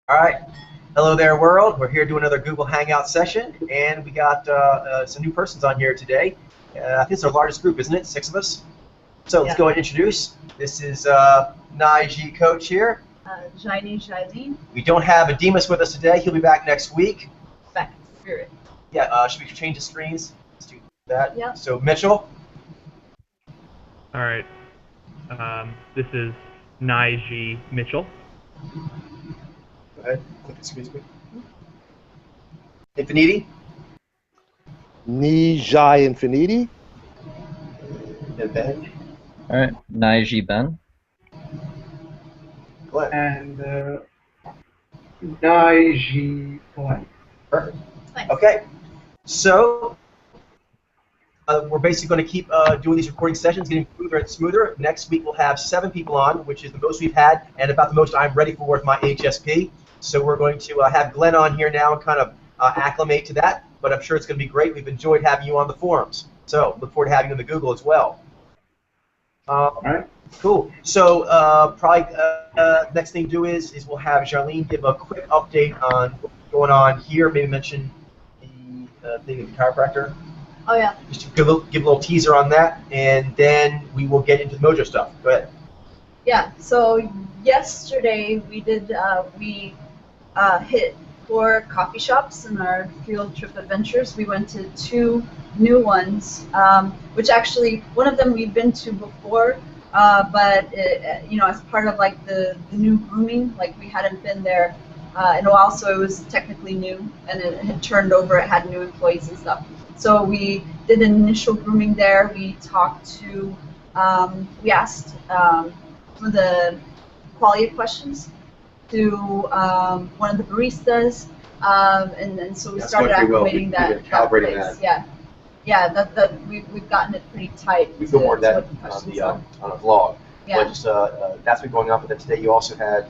All right. Hello there, world. We're here doing another Google Hangout session, and we got some new persons on here today. I think it's our largest group, isn't it? 6 of us. So let's go ahead and introduce. This is Naiji Coach here. Jailene. We don't have Ademus with us today. He'll be back next week. Back in spirit. Yeah. Should we change the screens? Let's do that. Yeah. So Mitchell. All right. This is Naiji Mitchell. Go ahead. Click the screen. Infiniti. Nijai Infiniti. And Ben. All right, Naiji Ben. Glenn. And Naiji Glenn. Perfect. Nice. Okay. So we're basically going to keep doing these recording sessions, getting smoother and smoother. Next week we'll have 7 people on, which is the most we've had, and about the most I'm ready for with my HSP. So we're going to have Glenn on here now and kind of acclimate to that, but I'm sure it's going to be great. We've enjoyed having you on the forums. So look forward to having you on the Google as well. All right. Cool. So probably next thing to do is we'll have Jailene give a quick update on what's going on here, maybe mention the thing of the chiropractor. Oh yeah. Just to give a little teaser on that, and then we will get into the Mojo stuff. Go ahead. Yeah. So yesterday we did hit 4 coffee shops in our field trip adventures. We went to 2 new ones, which actually one of them we've been to before, but as part of like the new grooming, like we hadn't been there in a while, so it was technically new, and it had turned over. It had new employees and stuff. So we did an initial grooming there. We talked to, we asked some of the quality questions to one of the baristas, and so we started acclimating that. Calibrating that. Yeah. That we've gotten it pretty tight. We feel more of that on a vlog. Yeah. But just that's been going on. But then today you also had.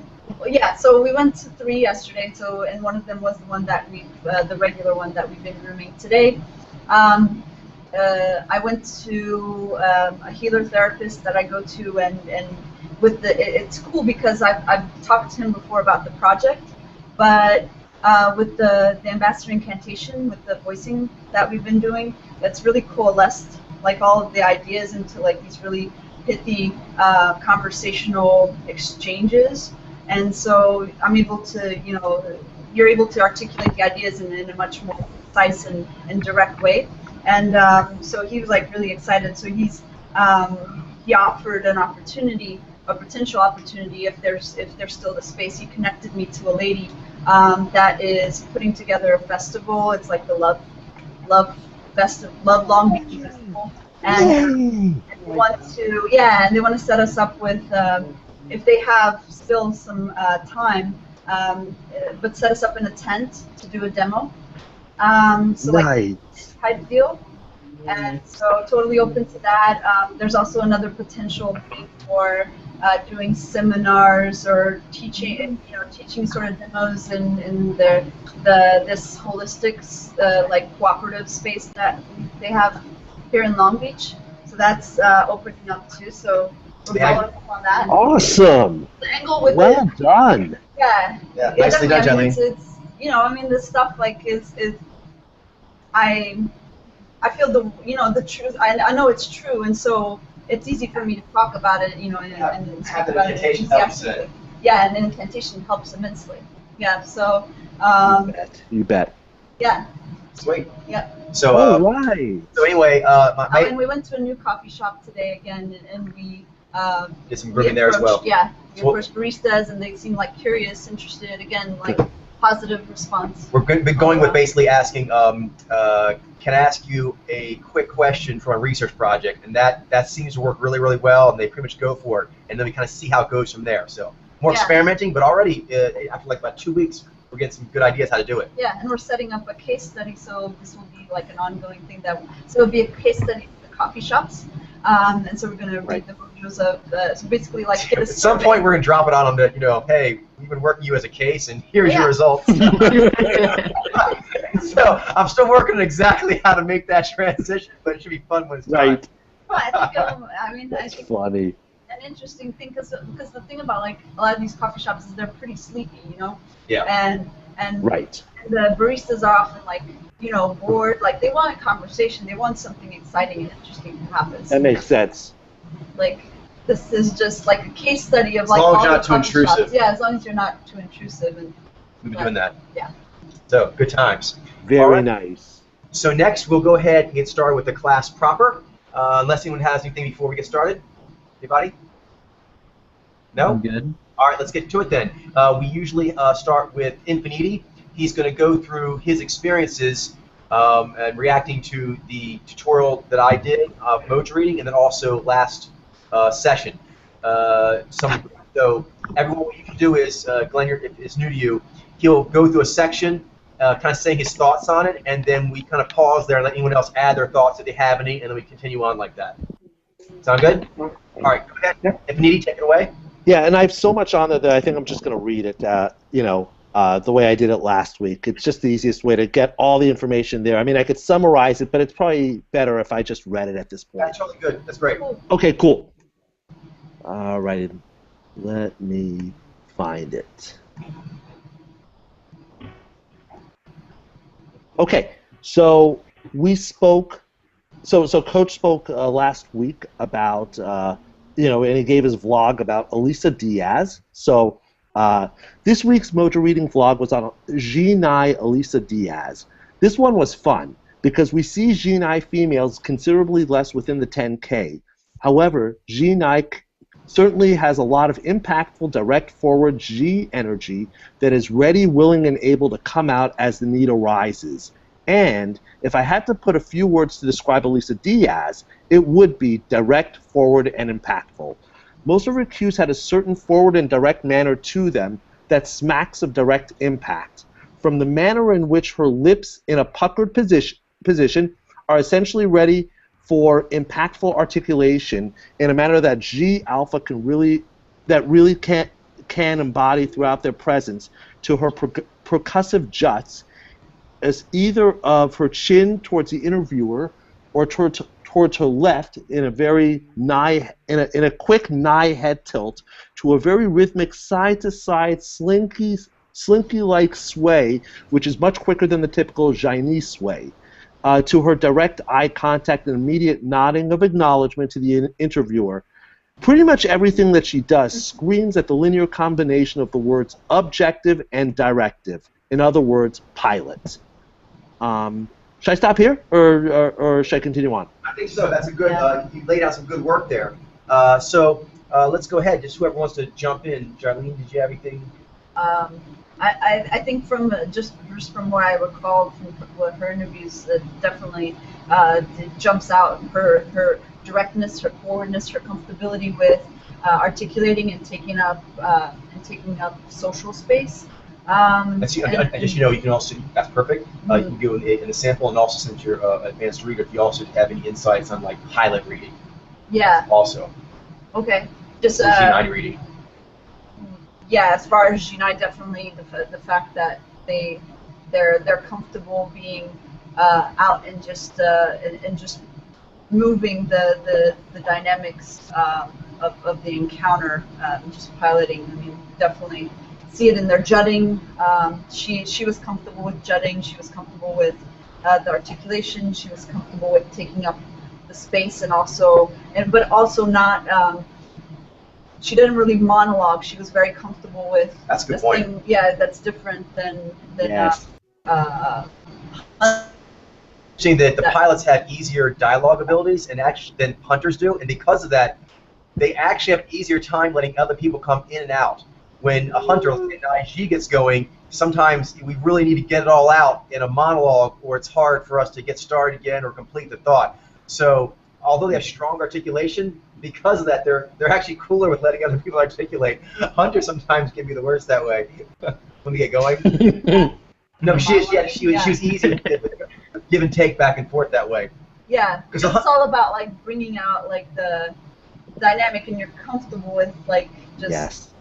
Yeah, so we went to 3 yesterday. So and one of them was the one that the regular one that we've been grooming today. I went to a healer therapist that I go to, and with it's cool because I've talked to him before about the project, but with the ambassador incantation, with the voicing that we've been doing, it's really coalesced like all of the ideas into like these really pithy conversational exchanges, and so I'm able to, you're able to articulate the ideas in a much more concise and direct way. And so he was like really excited. So he offered an opportunity, a potential opportunity, if there's still the space. He connected me to a lady that is putting together a festival. It's like the Love Long Beach Festival, and they want to set us up with if they have still some time, but set us up in a tent to do a demo. So like type deal, and so totally open to that. There's also another potential thing for doing seminars or teaching sort of demos in this holistic like cooperative space that they have here in Long Beach. So that's opening up too. So we're following up on that. Awesome. The angle with well done. Yeah. Nicely done, Jailene. It's the stuff like is I feel the truth. I know it's true, and so it's easy for me to talk about it, and speak about it enthusiastically. Yeah, and incantation helps immensely. Yeah, so. You bet. Yeah. Sweet. Yeah. So. All right. So anyway, and we went to a new coffee shop today again, and we. Did some grooming there as well. Yeah, we approached baristas, and they seemed like curious, interested. Again, like. Positive response. We've been going with basically asking, can I ask you a quick question from a research project? And that seems to work really, really well, and they pretty much go for it. And then we kind of see how it goes from there. So more experimenting, but already after like about 2 weeks, we're getting some good ideas how to do it. Yeah, and we're setting up a case study, so this will be like an ongoing thing so it'll be a case study for the coffee shops. And so we're going to read the mojos of so basically like at some point we're going to drop it on them that hey, we've been working you as a case and here's your results. So I'm still working on exactly how to make that transition, but it should be fun when it's time. Right. Well, I think I think That's funny. And interesting thing because the thing about like a lot of these coffee shops is they're pretty sleepy, you know. Yeah. And Right. the baristas are often like, you know, bored. Like they want a conversation. They want something exciting and interesting to happen. That makes sense. Like this is just like a case study of As like long as all you're the not too coffee shops. intrusive. Yeah, as long as you're not too intrusive and. We've been doing that. Yeah. So good times. Very All right. nice. So next we'll go ahead and get started with the class proper. Unless anyone has anything before we get started. Anybody? No? I'm good. All right, let's get to it then. We usually start with Infiniti. He's going to go through his experiences and reacting to the tutorial that I did of emoji reading, and then also last session. So everyone, what you can do is, Glenn, if it's new to you, he'll go through a section, kind of saying his thoughts on it, and then we kind of pause there and let anyone else add their thoughts if they have any, and then we continue on like that. Sound good? All right, go ahead. Infiniti, take it away. Yeah, and I have so much on there that I think I'm just going to read it, the way I did it last week. It's just the easiest way to get all the information there. I mean, I could summarize it, but it's probably better if I just read it at this point. That's totally good. That's great. Okay, cool. All right, let me find it. Okay, so we spoke. So Coach spoke last week about, and he gave his vlog about Elisa Diaz. So this week's Mojo Reading vlog was on Jinai Elisa Diaz. This one was fun because we see Jinai females considerably less within the 10K. However, Jinai certainly has a lot of impactful, direct forward G energy that is ready, willing, and able to come out as the need arises. And if I had to put a few words to describe Elisa Diaz, it would be direct, forward, and impactful. Most of her cues had a certain forward and direct manner to them that smacks of direct impact. From the manner in which her lips in a puckered position are essentially ready for impactful articulation in a manner that G alpha really can embody throughout their presence, to her percussive juts as either of her chin towards the interviewer or towards her left in a very in a quick nigh head tilt to a very rhythmic side to side slinky like sway, which is much quicker than the typical Chinese sway. To her direct eye contact and immediate nodding of acknowledgement to the interviewer. Pretty much everything that she does screams at the linear combination of the words objective and directive. In other words, pilot. Should I stop here, or should I continue on? I think so. That's a good. You laid out some good work there. So let's go ahead. Just whoever wants to jump in. Jarlene, did you have anything? I think from just from what I recall from her interviews, definitely it jumps out her directness, her forwardness, her comfortability with articulating and taking up social space. Just you can also, that's perfect. You can go in a sample, and also since you're advanced reader, if you also have any insights on like pilot reading. Yeah. Also. Okay. Just G9 reading. Yeah, as far as G9, definitely the fact that they're comfortable being out and just moving the dynamics of the encounter, just piloting. I mean, definitely see it in their jutting. She was comfortable with jutting. She was comfortable with the articulation. She was comfortable with taking up the space, but also not. She didn't really monologue. She was very comfortable with. That's a good point. Thing, yeah, that's different than. Yes. Saying that the pilots have easier dialogue abilities than hunters do, and because of that, they actually have an easier time letting other people come in and out. When a hunter, like an IG, gets going, sometimes we really need to get it all out in a monologue, or it's hard for us to get started again or complete the thought. So, although they have strong articulation, because of that, they're actually cooler with letting other people articulate. Hunters sometimes can be the worst that way when they get going. No, she was easy to give and take back and forth that way. Yeah, it's all about like bringing out like the dynamic, and you're comfortable with like just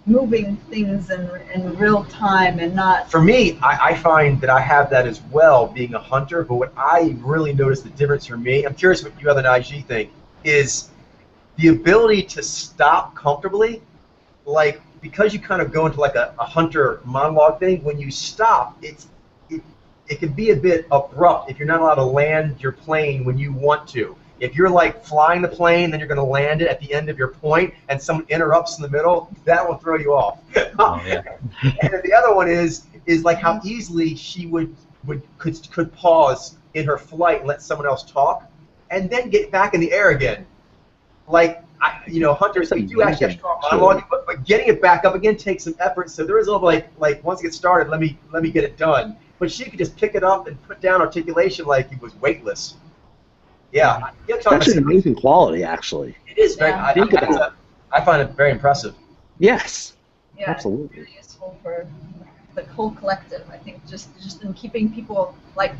moving things in real time and not. For me, I find that I have that as well, being a hunter. But what I really notice the difference for me, I'm curious what you other IG think, is the ability to stop comfortably, like because you kind of go into like a hunter monologue thing. When you stop, it can be a bit abrupt if you're not allowed to land your plane when you want to. If you're like flying the plane, then you're going to land it at the end of your point, and someone interrupts in the middle, that will throw you off. Oh, yeah. And then the other one is like how easily she could pause in her flight and let someone else talk, and then get back in the air again. Like hunters, we do actually have strong monologue, but getting it back up again takes some effort. So there is a little like once it gets started, let me get it done. But she could just pick it up and put down articulation like it was weightless. Yeah, It's actually amazing quality, actually. It is very. Yeah. I find it very impressive. Yes, Yeah, absolutely. It's very useful for the whole collective. I think just in keeping people like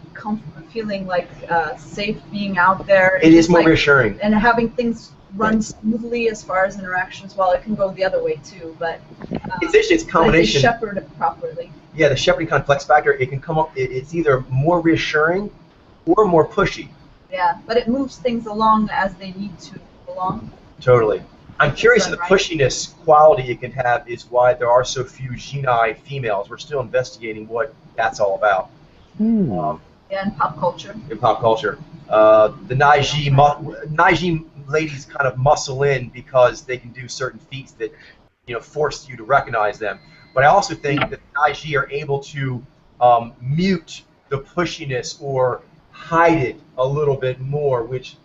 feeling like safe being out there. It is more reassuring. And having things run smoothly as far as interactions. Well, it can go the other way too, but It's a combination. They shepherd it properly. Yeah, the shepherding complex factor. It can come up. It's either more reassuring or more pushy. Yeah, but it moves things along as they need to move along. Totally. I'm curious if the Right. pushiness quality it can have is why there are so few Jinai females. We're still investigating what that's all about. Yeah, in pop culture. In pop culture. The Naiji ladies kind of muscle in because they can do certain feats that force you to recognize them. But I also think that Naiji are able to mute the pushiness or hide it a little bit more, which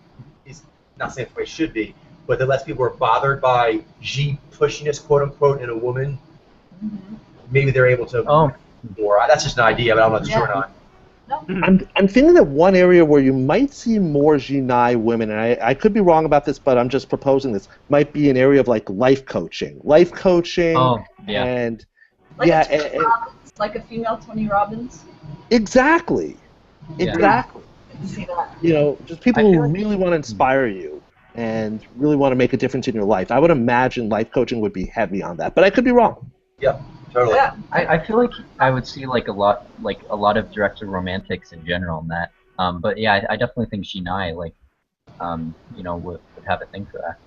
is not saying the way it should be, but that less people are bothered by G pushiness, quote unquote, in a woman. Mm-hmm. Maybe they're able to more. That's just an idea, but I'm not sure or not. No. I'm thinking that one area where you might see more Jinai women, and I could be wrong about this, but I'm just proposing this, might be an area of like life coaching. Oh, yeah. And Like yeah, a Tony Robbins, like a female Tony Robbins. exactly. Yeah. Exactly. I can see that. Just people I who feel like- really want to inspire you and really want to make a difference in your life. I would imagine life coaching would be heavy on that, but I could be wrong. Yeah, totally. Yeah. I feel like I would see like a lot of director romantics in general in that. But yeah, I definitely think Jinai would have a thing for that.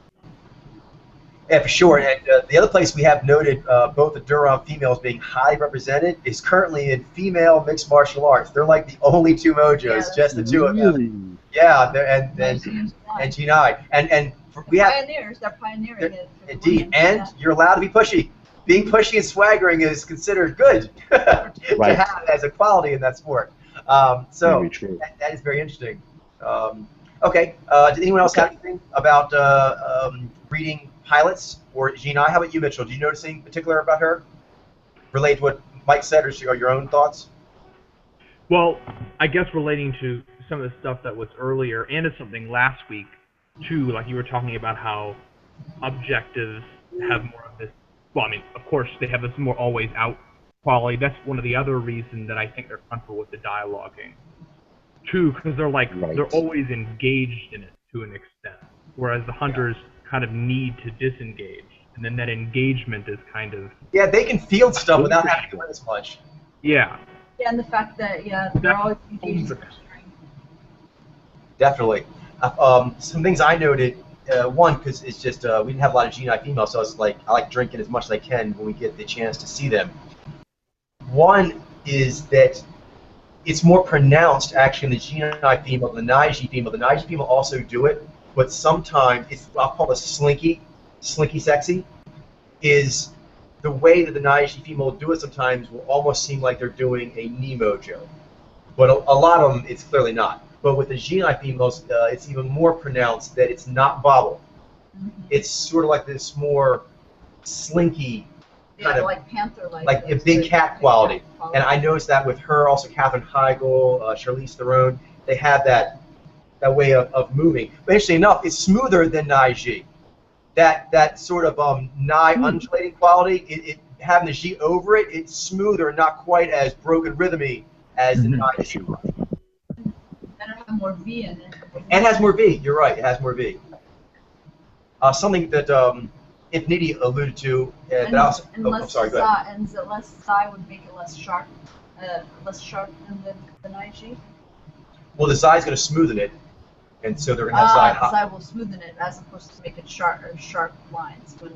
Yeah, for sure. And the other place we have noted both the Durham females being highly represented is currently in female mixed martial arts. They're like the only two mojos, just the two of them. Yeah, and Jinai. And we have pioneers. They're pioneering it. indeed. And you're allowed to be pushy. Being pushy and swaggering is considered good to have as a quality in that sport. So Very true. that is very interesting. Okay. Did anyone else have anything about reading pilots or Jinai? How about you, Mitchell? Did you notice anything particular about her related to what Mike said, or your own thoughts? Well, I guess relating to some of the stuff that was earlier and to something last week, too, like you were talking about how objectives have more of this, well, I mean, of course, they have this more always out quality. That's one of the other reasons that I think they're comfortable with the dialoguing, too, because they're like, they're always engaged in it to an extent, whereas the hunters kind of need to disengage, and then that engagement is kind of... Yeah, they can field stuff without having to do as much. Yeah. Yeah, and the fact that, they're always engaged in Definitely. Some things I noted, one, because it's just, we didn't have a lot of Jinai females, so it's like, I like drinking as much as I can when we get the chance to see them. One is that it's more pronounced, actually, in the Jinai female than the Naiji female. The Naiji female also do it, but sometimes, I'll call it slinky sexy, is the way that the Naiji female do it sometimes will almost seem like they're doing a Nemojo. But a lot of them, it's clearly not. But with the Jinai females, it's even more pronounced that it's not bobble. It's sort of like this more slinky kind of, like panther-like. like a big cat quality. And I noticed that with her, also Katherine Heigl, Charlize Theron, they have that way of moving. But interestingly enough, it's smoother than Naiji. That sort of Nai undulating quality, it having the G over it, it's smoother, not quite as broken rhythmy as the Naiji. And it has more V in it. And it has more V. You're right. It has more V. Something that Infinity alluded to, but also. I'm sorry. Go ahead. And the less Sai would make it less sharp than the Naiji. Well, the Zai is going to smoothen it, And so they're going to have Zai high. Zai will smoothen it as opposed to make it sharp lines when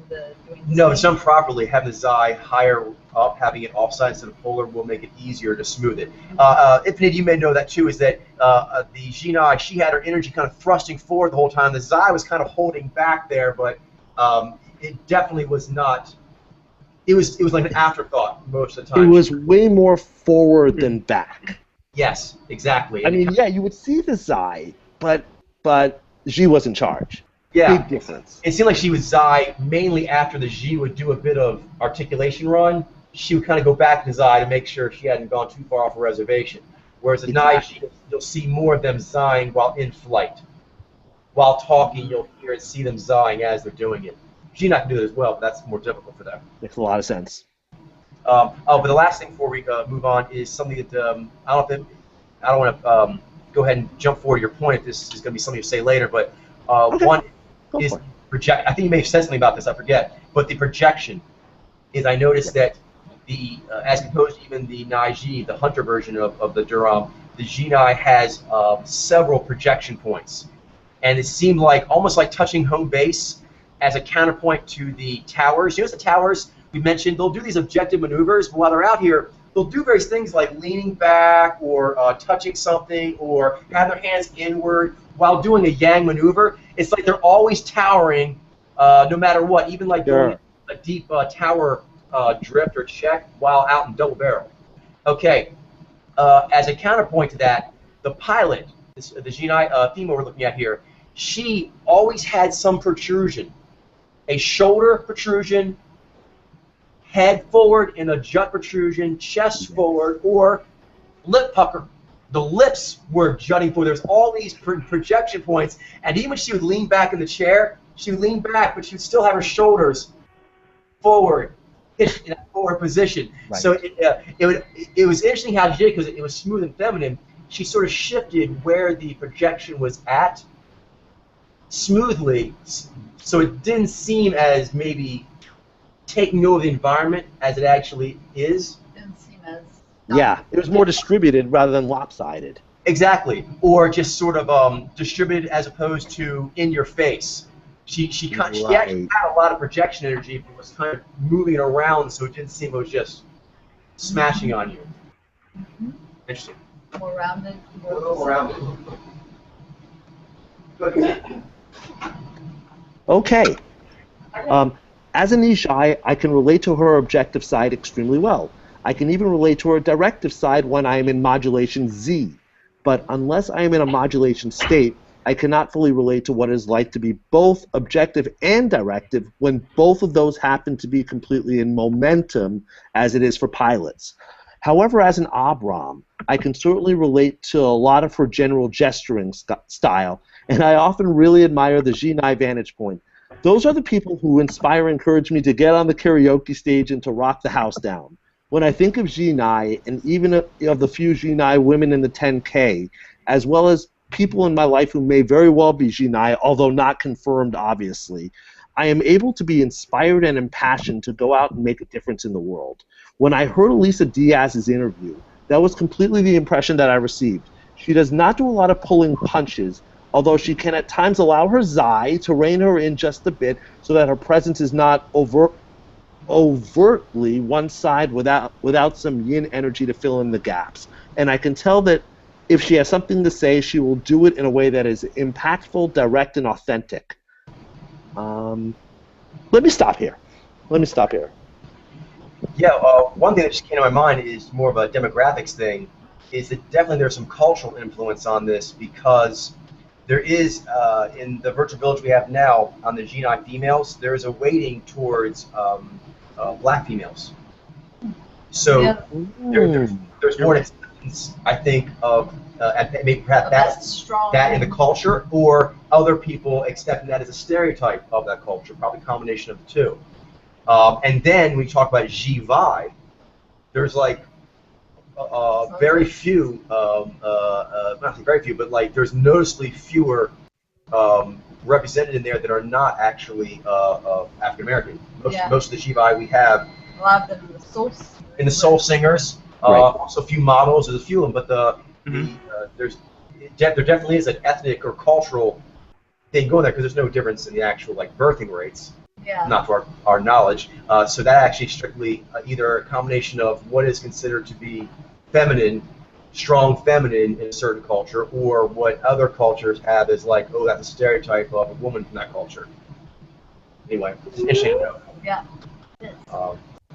doing the No, it's done properly. Having the Zai higher up, having it offside instead of polar will make it easier to smooth it. Infinite, you may know that too, is that the Jinai, she had her energy kind of thrusting forward the whole time. The Zai was kind of holding back there, but it definitely was not. It was like an afterthought most of the time. It was way more forward than back. Yes, exactly. I mean, yeah, you would see the Zai, but Xi was in charge. Yeah. Big difference. It seemed like she was Zai mainly after the Xi would do a bit of articulation run. She would kind of go back to Zai to make sure she hadn't gone too far off a reservation. Whereas the Nai, you'll see more of them Zaiing while in flight. While talking, you'll hear and see them Zaiing as they're doing it. Xi not can do it as well, but that's more difficult for them. Makes a lot of sense. But the last thing before we move on is something that I don't want to go ahead and jump forward to your point. If this is going to be something you say later, but Okay. one Go is for it. project. I think you may have said something about this. I forget. But the projection is. I noticed that the as opposed to even the Naiji, the hunter version of the Durham, the Jinai has several projection points, and it seemed like almost like touching home base as a counterpoint to the towers. You know, the towers we mentioned, they'll do these objective maneuvers, but while they're out here, they'll do various things like leaning back or touching something or have their hands inward while doing a yang maneuver. It's like they're always towering no matter what, even like doing a deep tower drift or check while out in double barrel. Okay, as a counterpoint to that, the pilot, the Jinai female we're looking at here, she always had some protrusion. A shoulder protrusion, head forward in a jut protrusion, chest forward, or lip pucker. The lips were jutting forward. There's all these projection points, and even when she would lean back in the chair, she would lean back, but she would still have her shoulders forward, pitched in a forward position. Right. So it was interesting how she did, because it was smooth and feminine. She sort of shifted where the projection was at smoothly, so it didn't seem as maybe taking over the environment as it actually is. Didn't seem as Yeah, it was more distributed rather than lopsided. Exactly, or just sort of distributed as opposed to in your face. She actually had a lot of projection energy, but was kind of moving it around, so it didn't seem it was just smashing on you. Interesting. more rounded. A little more rounded. Good. Okay. As a Nishai, I can relate to her objective side extremely well. I can even relate to her directive side when I am in modulation Z. But unless I am in a modulation state, I cannot fully relate to what it is like to be both objective and directive when both of those happen to be completely in momentum, as it is for pilots. However, as an Abram, I can certainly relate to a lot of her general gesturing style, and I often really admire the Jinai vantage point. Those are the people who inspire and encourage me to get on the karaoke stage and to rock the house down. When I think of Jinai, and even of the few Jinai women in the 10K, as well as people in my life who may very well be Jinai, although not confirmed, obviously, I am able to be inspired and impassioned to go out and make a difference in the world. When I heard Elisa Diaz's interview, that was completely the impression that I received. She does not do a lot of pulling punches, although she can at times allow her Zai to rein her in just a bit so that her presence is not overtly one side without some yin energy to fill in the gaps. And I can tell that if she has something to say, she will do it in a way that is impactful, direct, and authentic. Let me stop here. Yeah, one thing that just came to my mind is more of a demographics thing, is that definitely there's some cultural influence on this, because there is, in the virtual village we have now, on the Jinai females, there is a weighting towards black females. So Yeah. there's more acceptance, I think, of maybe perhaps That's strong. that in the culture, or other people accepting that as a stereotype of that culture, probably a combination of the two. And then we talk about Jivai, there's like very few, not very few, but like there's noticeably fewer represented in there that are not actually African American. Most of the Jivai we have. A lot of them in the soul. In the soul singers, Right. also a few models, there's a few of them, but there's there definitely is an ethnic or cultural thing going there because there's no difference in the actual like birthing rates. Yeah. Not to our knowledge. So that actually strictly either a combination of what is considered to be feminine, strong feminine in a certain culture, or what other cultures have as like, oh, that's a stereotype of a woman from that culture. Anyway, it's interesting to know. Yeah.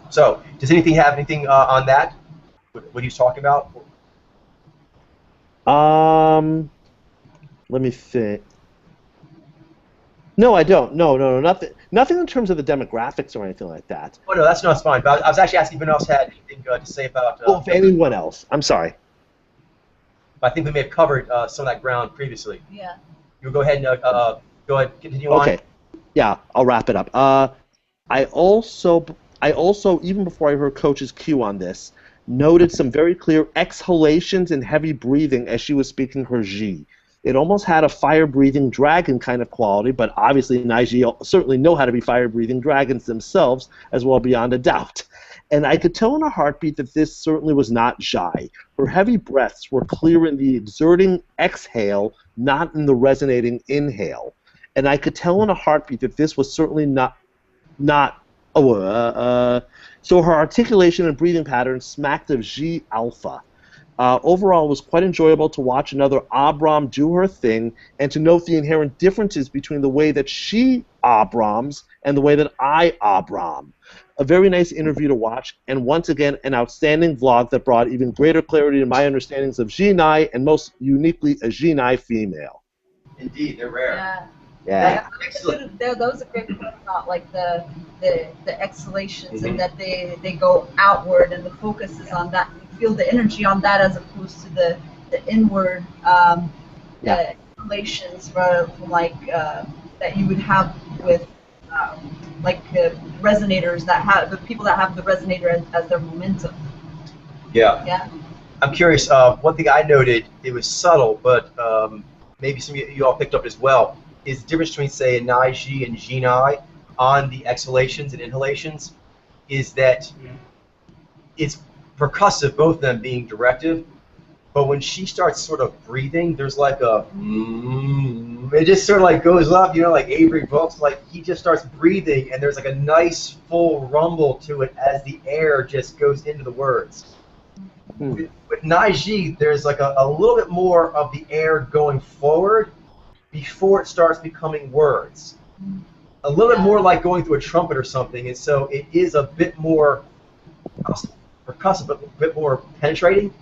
So, does anything have anything on that? What he was talking about? Let me think. No, I don't. No, nothing in terms of the demographics or anything like that. Oh no, that's fine. But I was actually asking if anyone else had anything to say about. If anyone else, I'm sorry. But I think we may have covered some of that ground previously. Yeah. You go ahead and continue on. Okay. Yeah, I'll wrap it up. I also even before I heard Coach's cue on this, noted some very clear exhalations and heavy breathing as she was speaking her Ji. It almost had a fire-breathing dragon kind of quality, but obviously Naiji certainly know how to be fire-breathing dragons themselves as well, beyond a doubt. And I could tell in her heartbeat that this certainly was not Zhai. Her heavy breaths were clear in the exerting exhale, not in the resonating inhale. And I could tell in her heartbeat that this was certainly not. So her articulation and breathing pattern smacked of G alpha. Overall, it was quite enjoyable to watch another Abram do her thing and to note the inherent differences between the way that she Abrams and the way that I Abram. A very nice interview to watch, and once again, an outstanding vlog that brought even greater clarity to my understandings of Jinai, and most uniquely, a Jinai female. Indeed, they're rare. Yeah. Yeah. Excellent. Those are great points about like the exhalations and that they go outward and the focus is on that. You feel the energy on that as opposed to the inward exhalations from like that you would have with resonators that have the people that have the resonator as their momentum. Yeah. Yeah. I'm curious. One thing I noted, it was subtle, but maybe some of you all picked up as well, is the difference between, say, a Naiji and Jinai on the exhalations and inhalations is that it's percussive, both of them being directive, but when she starts sort of breathing, there's like a it just sort of like goes up, like Avery Brooks, like he just starts breathing and there's like a nice full rumble to it as the air just goes into the words. With Naiji, there's like a little bit more of the air going forward before it starts becoming words. A little bit more like going through a trumpet or something, and so it is a bit more percussive, but a bit more penetrating.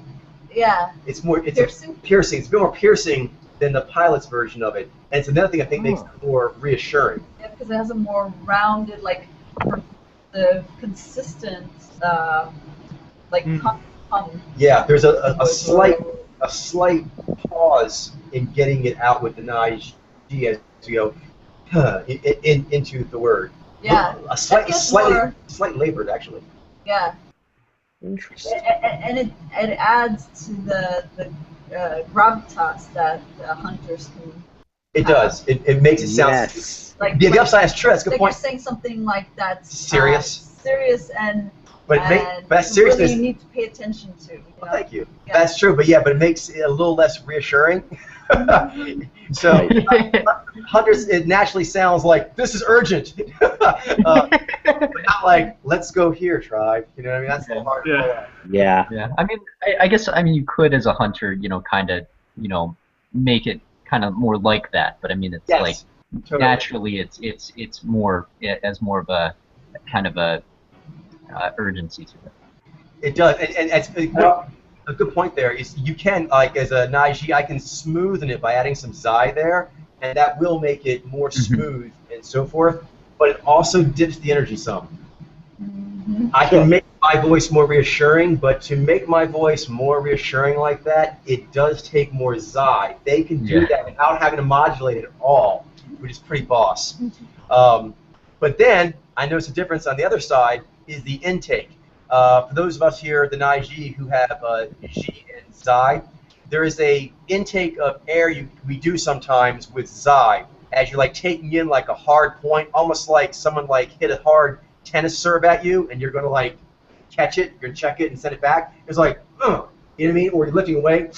Yeah. It's piercing. Piercing. It's a bit more piercing than the pilot's version of it, and it's another thing I think makes it more reassuring. Yeah, because it has a more rounded, like the consistent, hum. Yeah, there's a slight pause in getting it out with the Naiji as you go into the word. Yeah. Slightly labored, actually. Yeah. Interesting. And it adds to the gravitas that hunters can. It does. It makes it sound like the upside is true. That's a good point. You're saying something like that's serious. Serious and. But that seriousness really need to pay attention to. Well, thank you. Yeah. That's true, but it makes it a little less reassuring. So, hunters, it naturally sounds like this is urgent, but not like let's go here, tribe. You know what I mean? That's a little hard. Yeah. Yeah. I mean, I guess you could as a hunter, kind of, make it kind of more like that. But I mean, it's like totally. Naturally, it's more as more of a kind of a urgency to it. It does, and a good point there is you can, like as a Naiji, I can smoothen it by adding some Zai there, and that will make it more smooth and so forth, but it also dips the energy some. I can make my voice more reassuring, but to make my voice more reassuring like that, it does take more Zai. They can do that without having to modulate it at all, which is pretty boss. But then, I notice a difference on the other side is the intake. For those of us here at the Naiji who have Ji and Zai, there is a intake of air we do sometimes with Zai, as you're like taking in like a hard point, almost like someone like hit a hard tennis serve at you, and you're going to like catch it, you're going to check it and send it back. It's like, you know what I mean? Or you're lifting away.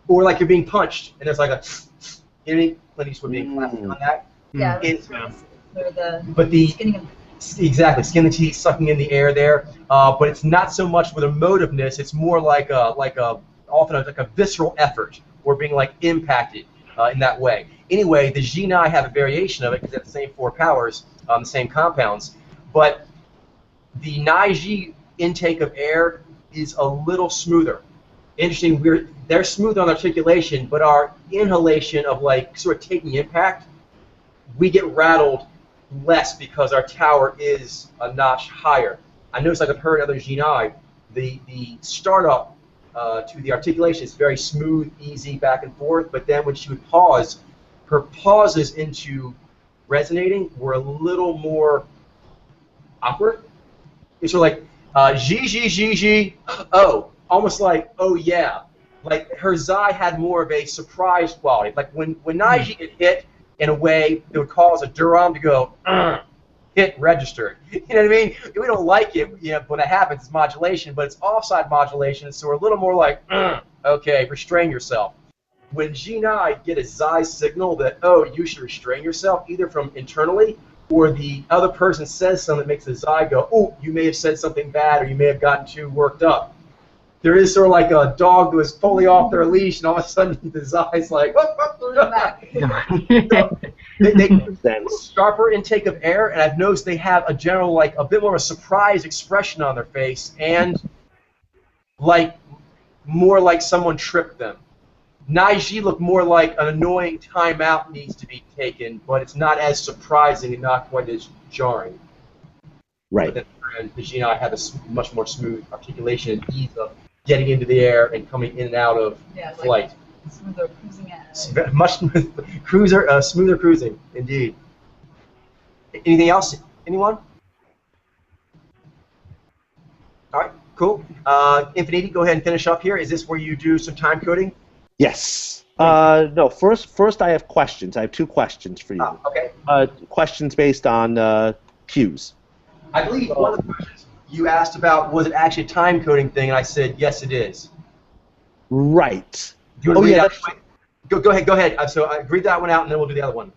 or like you're being punched, and there's like a, you know what I mean? Clint Eastwood being classic on that. Yeah, It's, but the skinning exactly skin the teeth, sucking in the air there. But it's not so much with emotiveness. It's more like a often like a visceral effort or being like impacted in that way. Anyway, the Jinai have a variation of it because they have the same 4 powers, the same compounds, but the Naiji intake of air is a little smoother. Interesting, they're smooth on articulation, but our inhalation of like sort of taking impact, we get rattled less because our tower is a notch higher. I noticed, like I've heard other Jinai, the startup to the articulation is very smooth, easy, back and forth, but then when she would pause, her pauses into resonating were a little more awkward. It's sort of like G, oh, almost like, oh yeah. Like her Zai had more of a surprise quality. Like when Naiji get hit in a way that would cause a Durham to go, hit registered. You know what I mean? We don't like it, you know, when it happens, it's modulation, but it's offside modulation, so we're a little more like, okay, restrain yourself. When Jinai get a Zai signal that, oh, you should restrain yourself, either from internally or the other person says something that makes the Zai go, oh, you may have said something bad or you may have gotten too worked up. There is sort of like a dog who is fully off their leash and all of a sudden the Zai's like, they sharper intake of air, and I've noticed they have a general, like, a bit more of a surprise expression on their face and like more like someone tripped them. Naiji look more like an annoying timeout needs to be taken, but it's not as surprising and not quite as jarring. Right. But then the Jinai have a much more smooth articulation and ease of getting into the air and coming in and out of flight. Like smoother cruising Much smoother cruising, indeed. Anything else? Anyone? All right, cool. Infinity, go ahead and finish up here. Is this where you do some time coding? Yes. No. First, I have questions. I have 2 questions for you. Okay. Questions based on cues. I believe one of the questions you asked about was it actually a time coding thing, and I said yes, it is. Right. Do you want to read that? Go ahead. So I read that one out, and then we'll do the other one.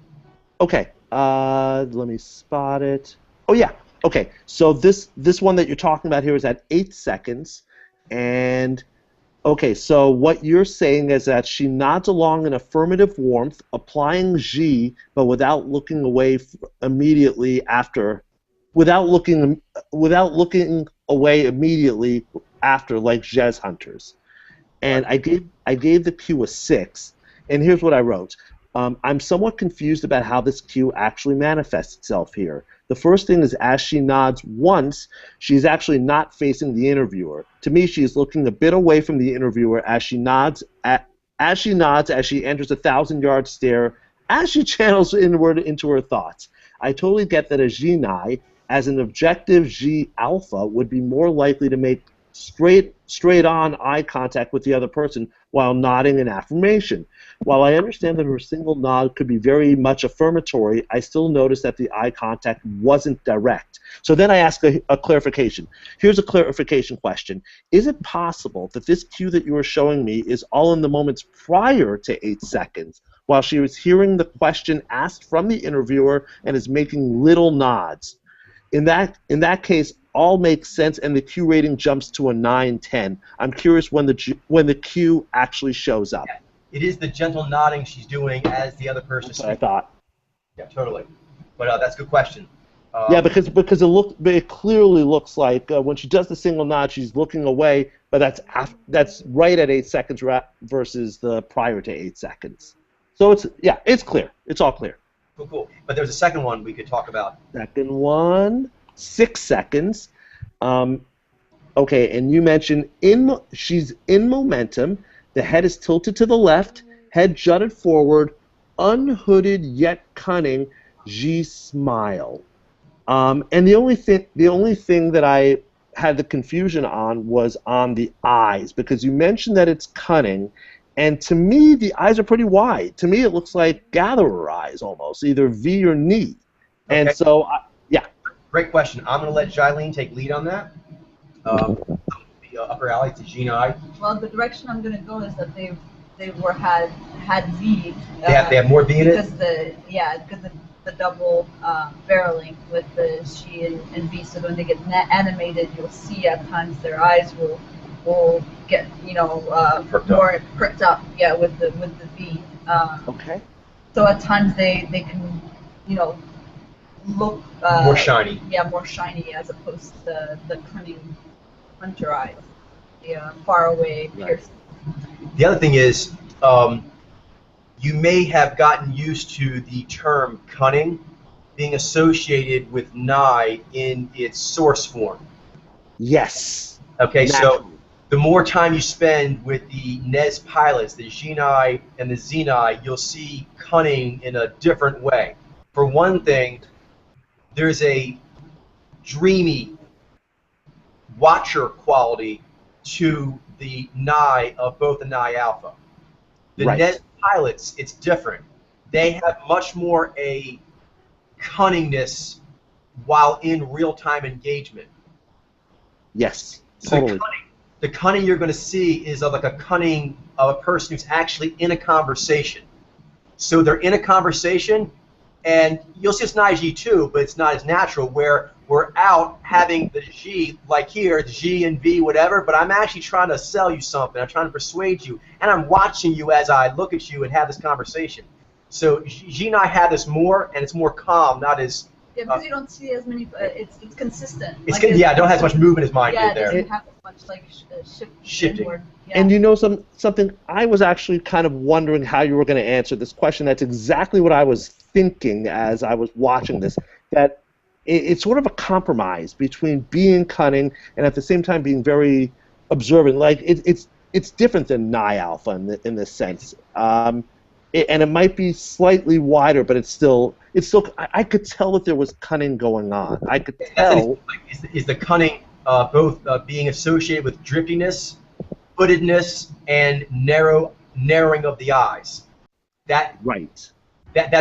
Okay. Let me spot it. Oh yeah. Okay. So this one that you're talking about here is at 8 seconds, and okay. So what you're saying is that she nods along in affirmative warmth, applying G, but without looking away immediately after. Without looking away immediately after, like Jez hunters. And I gave the cue a 6, and here's what I wrote. I'm somewhat confused about how this cue actually manifests itself here. The first thing is, as she nods once, she's actually not facing the interviewer. To me, she is looking a bit away from the interviewer as she nods as she enters a 1,000-yard stare, as she channels inward into her thoughts. I totally get that a Jinai, as an objective G alpha, would be more likely to make straight-on eye contact with the other person while nodding in affirmation. While I understand that her single nod could be very much affirmatory, I still notice that the eye contact wasn't direct. So then I ask a clarification. Here's a clarification question. Is it possible that this cue that you were showing me is all in the moments prior to 8 seconds, while she was hearing the question asked from the interviewer and is making little nods? In that case, all makes sense, and the cue rating jumps to a 9/10. I'm curious when the cue actually shows up. Yeah. It is the gentle nodding she's doing as the other person. That's what I thought. Yeah, totally. But that's a good question. Yeah, because it clearly looks like when she does the single nod, she's looking away, but that's right at 8 seconds versus the prior to 8 seconds. So it's clear. It's all clear. Cool. But there's a second one we could talk about. Second one, 6 seconds. Okay, and you mentioned she's in momentum. The head is tilted to the left, head jutted forward, unhooded yet cunning. G smile. And the only thing that I had the confusion on was on the eyes, because you mentioned that it's cunning. And to me, the eyes are pretty wide. To me, it looks like gatherer eyes almost, either V or Ni. Okay. And so, yeah. Great question. I'm going to let Jilene take lead on that. The upper alley to Jinai. Well, the direction I'm going to go is that they've they had V. They have more V in it? Because the double barreling with the G and V. So when they get animated, you'll see at times their eyes will get more pricked up. Yeah, with the V. Okay. So at times they can look more shiny. Yeah, more shiny as opposed to the cunning hunter eyes. Yeah, far away, piercing. The other thing is, you may have gotten used to the term cunning being associated with Nye in its source form. Yes. Okay, naturally. so the more time you spend with the NES pilots, the G-Nye and the Z-Nye, you'll see cunning in a different way. For one thing, there's a dreamy watcher quality to the Nye of both the Nye Alpha. The NES pilots, it's different. They have much more a cunningness while in real-time engagement. Yes, So totally. the cunning you're going to see is like a cunning of a person who's actually in a conversation. So they're in a conversation, and you'll see it's not G too, but it's not as natural, where we're out having the G, like here, the G and V, whatever, but I'm actually trying to sell you something. I'm trying to persuade you, and I'm watching you as I look at you and have this conversation. So G and I have this more, and it's more calm, not as... Yeah, because you don't see as many. It's consistent. It's like it don't have as much movement as mine did there. Yeah, it doesn't have as much like shifting. Yeah. And something I was actually kind of wondering how you were going to answer this question. That's exactly what I was thinking as I was watching this. That it's sort of a compromise between being cunning and at the same time being very observant. Like it's different than Nye Alpha in this sense. And it might be slightly wider, but it's still. I could tell that there was cunning going on. I could tell. Is the cunning both being associated with driftiness, footedness, and narrowing of the eyes? That's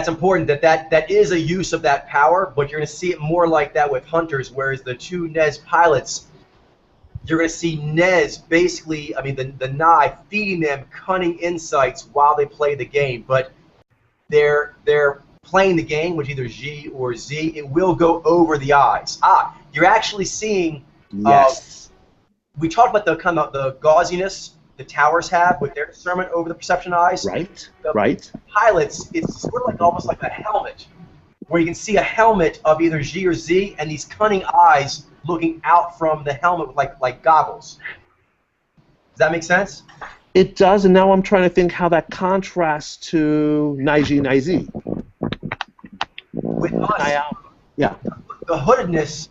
important. That is a use of that power, but you're going to see it more like that with hunters. Whereas the two NES pilots, you're going to see NES basically, the Nye feeding them cunning insights while they play the game, but they're playing the game, which either G or Z, it will go over the eyes. You're actually seeing. Yes. We talked about the kind of the gauziness the towers have with their discernment over the perception eyes. Right. Pilots, it's sort of like almost like a helmet, where you can see a helmet of either G or Z, and these cunning eyes looking out from the helmet with like goggles. Does that make sense? It does, and now I'm trying to think how that contrasts to Nye-G, Nye-Z. With us, yeah, the hoodedness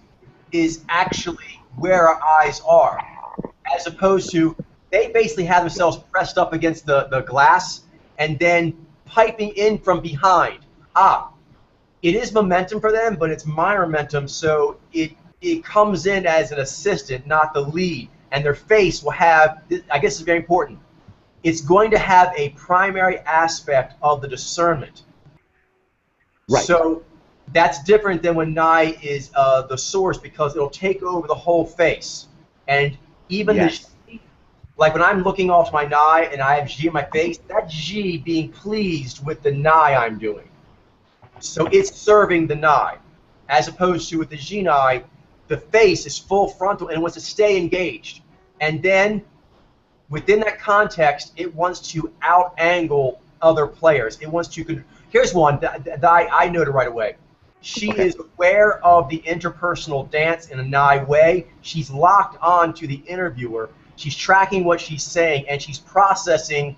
is actually where our eyes are, as opposed to they basically have themselves pressed up against the glass and then piping in from behind. It is momentum for them, but it's minor momentum, so it comes in as an assistant, not the lead. And their face will have, I guess it's very important, it's going to have a primary aspect of the discernment. Right. So that's different than when Nye is the source, because it'll take over the whole face. And even like when I'm looking off my Nye and I have G in my face, that G being pleased with the Nye I'm doing. So it's serving the Nye. As opposed to with the G Nye, the face is full frontal and it wants to stay engaged. And then within that context, it wants to out-angle other players. It wants to... Here's one that I noted right away. She is aware of the interpersonal dance in a Nye way. She's locked on to the interviewer. She's tracking what she's saying, and she's processing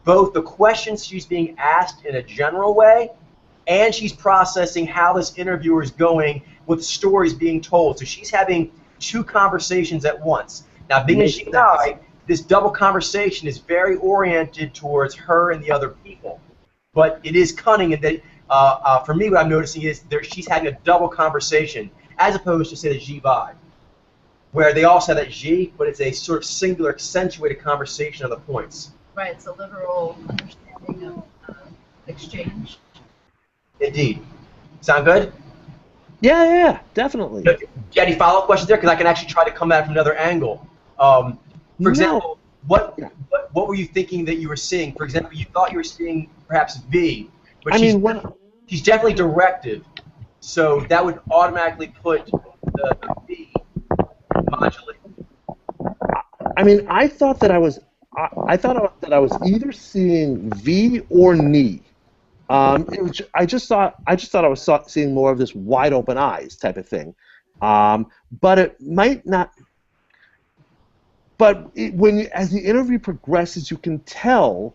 both the questions she's being asked in a general way, and she's processing how this interviewer is going with stories being told. So she's having two conversations at once. Now, being a G-Nye, this double conversation is very oriented towards her and the other people. But it is cunning in that, for me, what I'm noticing is she's having a double conversation, as opposed to, say, the G-Vibe, where they also have that G, but it's a sort of singular, accentuated conversation of the points. Right, it's a literal understanding of exchange. Indeed. Sound good? Yeah, definitely. Do you have any follow-up questions there? Because I can actually try to come at it from another angle. For example, what were you thinking that you were seeing? For example, you thought you were seeing perhaps V, but she's definitely directive, so that would automatically put the V modulated. I mean, I thought that I was either seeing V or Ni. I just thought I was seeing more of this wide open eyes type of thing, but it might not. But as the interview progresses, you can tell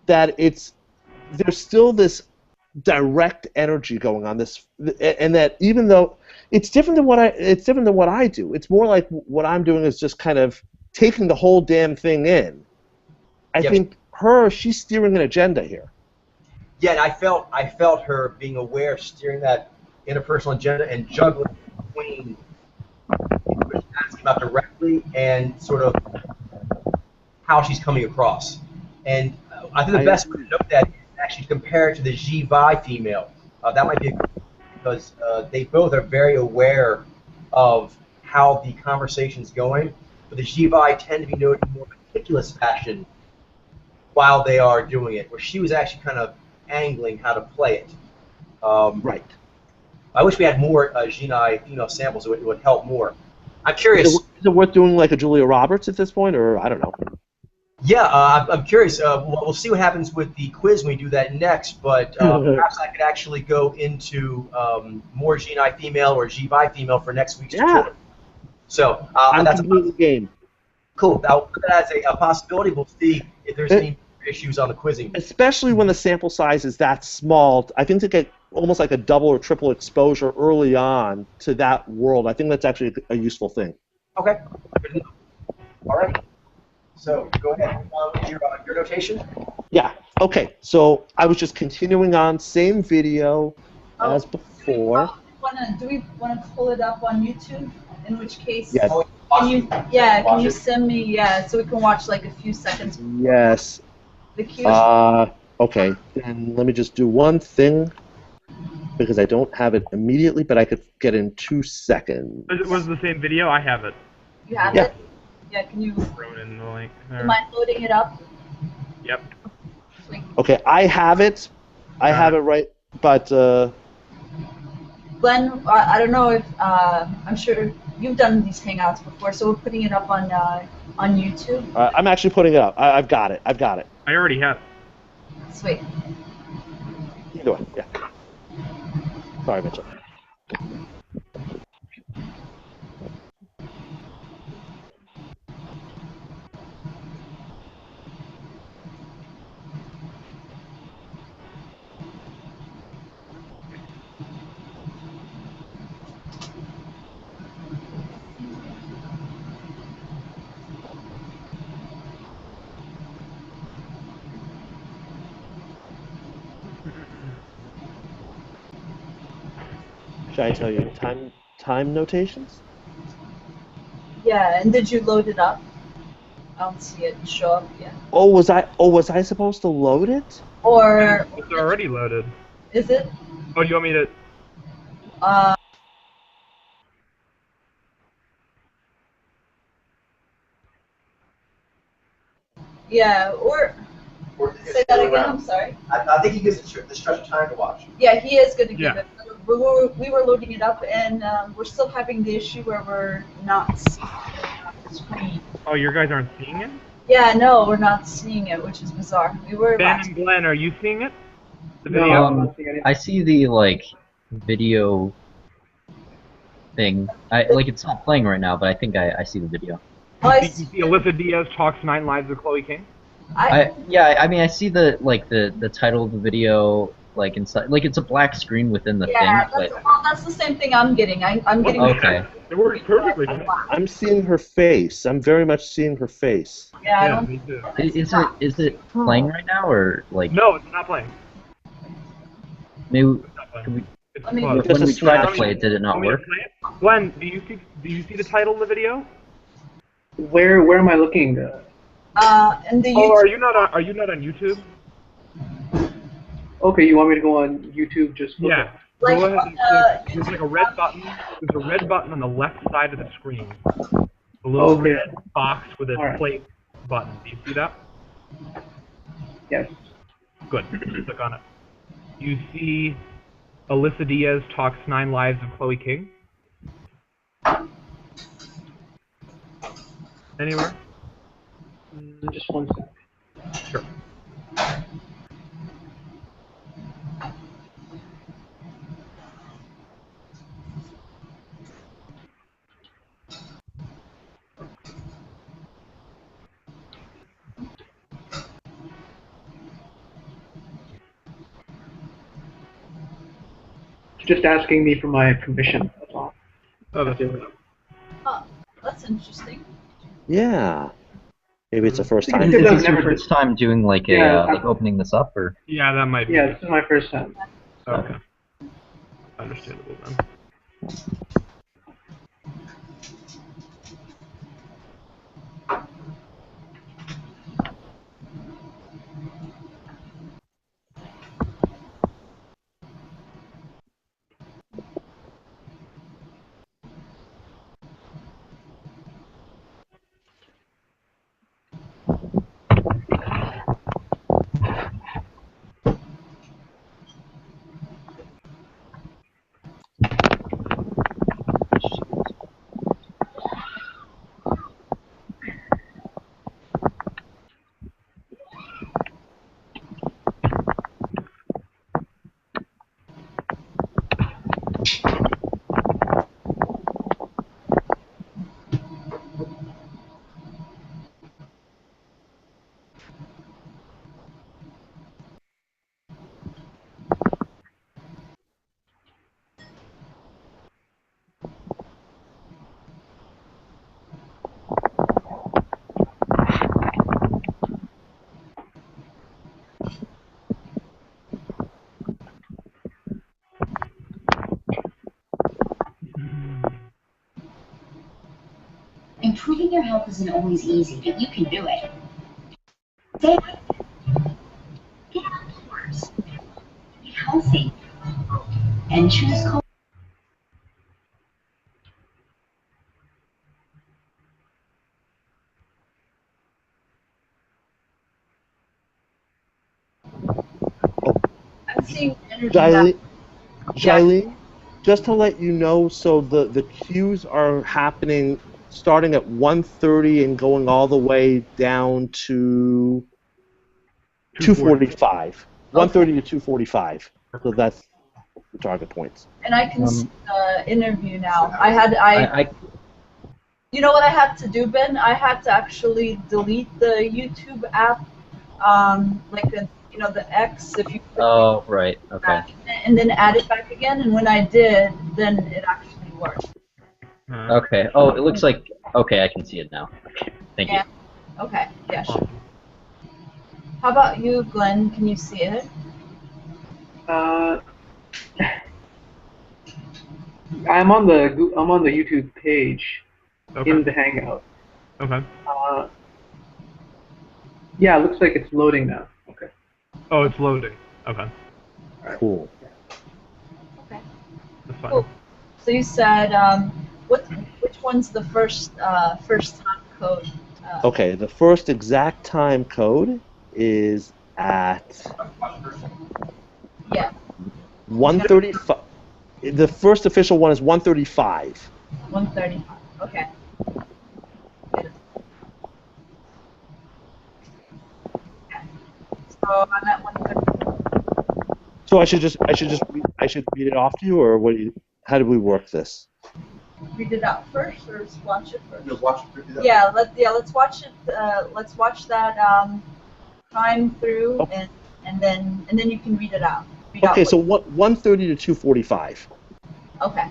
that there's still this direct energy going on, and that even though it's different than what I do, it's more like what I'm doing is just kind of taking the whole damn thing in. I think she's steering an agenda here. Yeah, and I felt her being aware of steering that interpersonal agenda and juggling between asking about directly and sort of how she's coming across. And I think the best way to note that is actually to compare it to the G-Vi female. That might be a good because they both are very aware of how the conversation's going, but the G-Vi tend to be noted in more meticulous fashion while they are doing it, where she was actually kind of angling how to play it. Right. I wish we had more Genii female samples. It would help more. I'm curious. Is it worth doing like a Julia Roberts at this point, or I don't know? Yeah, I'm curious. We'll see what happens with the quiz when we do that next, but perhaps I could actually go into more Genii female or G-Vi female for next week's tutorial. So that's completely game. Cool. I'll put that as a possibility. We'll see if there's any issues on the quizzing. Especially when the sample size is that small. I think to get almost like a double or triple exposure early on to that world, I think that's actually a useful thing. Okay. All right. So go ahead with your notation. Yeah. Okay. So I was just continuing on, same video as before. Do we want to pull it up on YouTube? In which case, yes. Can you send me so we can watch like a few seconds? Yes. The cue. Okay. Then let me just do one thing because I don't have it immediately, but I could get in 2 seconds. Was it the same video? I have it. You have it? Yeah, can you throw it in the link there? Do you mind loading it up? Yep. Sweet. Okay, I have it. I have it right, but Glenn, I don't know if I'm sure you've done these hangouts before, so we're putting it up on YouTube. I'm actually putting it up. I've got it. I already have it. Sweet. Either way, yeah. Sorry, Mitchell. Should I tell you time notations? Yeah, and did you load it up? I don't see it show up yet. Oh, was I supposed to load it? Or It's already loaded. is it? Oh, do you want me to? Yeah, or say that again. I'm sorry. I think he gives the stretch of time to watch. Yeah, he is going to give Yeah. it. We were loading it up, and we're still having the issue where we're not seeing the screen. Oh, you guys aren't seeing it? Yeah, no, we're not seeing it, which is bizarre. We were Ben last and Glenn, are you seeing it? The No, video? I'm not seeing anything. I see the video thing. It's not playing right now, but I think I see the video. Oh, I You see Alyssa Diaz talks 9 Lives of Chloe King? I mean I see the title of the video inside, it's a black screen within the yeah, thing. that's the same thing I'm getting. I'm getting. Okay. It works perfectly. I'm seeing her face. I'm very much seeing her face. Yeah, I Yeah, don't. me too. Is it playing right now or No, it's not playing. maybe It's not playing. It's Let me- closed. Just when a we tried to snapshot. play it, did it not Want me to work? play it? Glenn, do you see the title of the video? Where am I looking? And the Oh, YouTube. are you not on YouTube? Okay, you want me to go on YouTube? Just look Yeah. at- Like, Go ahead and click. There's like a red button. There's a red button on the left side of the screen. A little Okay. red box with a Alright. plate button. Do you see that? Yes. Good. Click on it. You see Alyssa Diaz talks 9 Lives of Chloe King? Anywhere? Just one second. Sure. Just asking me for my permission. That's all. Oh, that's it. Oh, that's interesting. Yeah. Maybe it's the first Is time. this your first time doing like Yeah, like opening this up, or? Yeah, that might be. Yeah, this is my first time. Okay. Understandable then. Improving your health isn't always easy, but you can do it. Stay active. Get outdoors. Eat healthy. And choose cold. I'm seeing energy back. Shailene, just to let you know, so the queues are happening starting at 1:30 and going all the way down to 2:45. 1:30 to 2:45. So that's the target points. And I can see the interview now. You know what I had to do, Ben? I had to actually delete the YouTube app, the X, if you. Oh, right. Okay. Back, and then add it back again. And when I did, then it actually worked. Okay. Oh, it looks like. Okay, I can see it now. Okay. Thank you. Okay. Yeah. Sure. How about you, Glenn? Can you see it? I'm on the YouTube page in the Hangout. Okay. Yeah, it looks like it's loading now. Okay. Oh, it's loading. Okay. Cool. Okay. That's fine. Cool. So you said which one's the first time code? Okay, the first exact time code is at 1:35. The first official one is 1:35. 1:35. Okay. So I'm at 1:30. So I should read it off to you, or how do we work this? Read it out first, or just watch it first? Just watch it. Yeah, let's watch it. Let's watch that time through, and then you can read it out. Okay, so 1:30 to 2:45. Okay.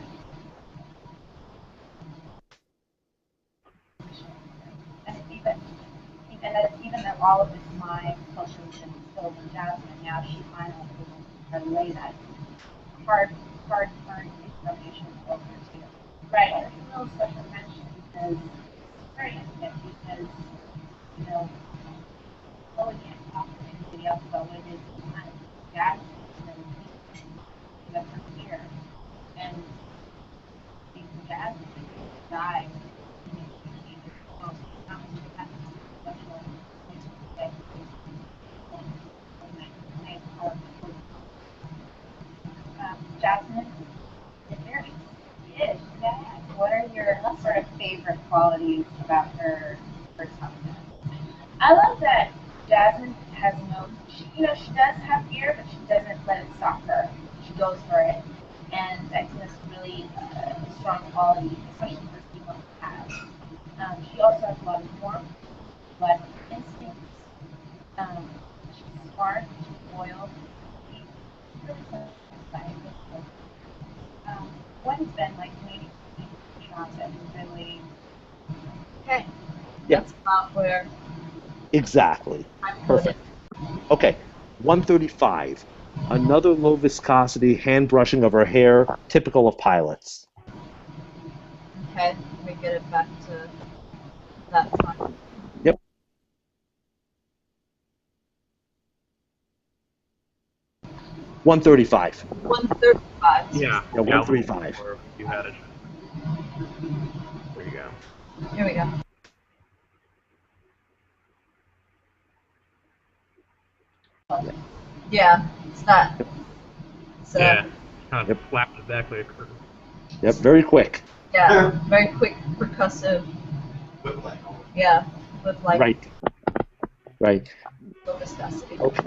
Even though all of it's my socials and still in Jasmine, now she finally can relay that hard-earned information over to. Right. There's no special mention because experience it because, Chloe can't talk to anybody else about what it is behind Jasmine and you have her here. And Jasmine died in a huge most special qualities about her toughness. I love that Jasmine has no, she does have fear, but she doesn't let it stop her. She goes for it. And I think that's really a strong quality, especially for female to have. She also has a lot of warmth, a lot of instincts. She's smart, she's loyal. She's really something. What has been like meeting Sean that is really Okay. Yeah. That's about where Exactly. Perfect. Okay. 135. Another low viscosity hand brushing of her hair, typical of pilots. Okay, let me get it back to that front. Yep. 135. 135. Yeah. Yeah, 135. You had it. There you go. Here we go. Yeah, it's that. So, Yeah. Kind of flapped it back like a curtain. Yep, very quick. yeah, very quick, percussive. Yeah, with like Right. low viscosity. Okay.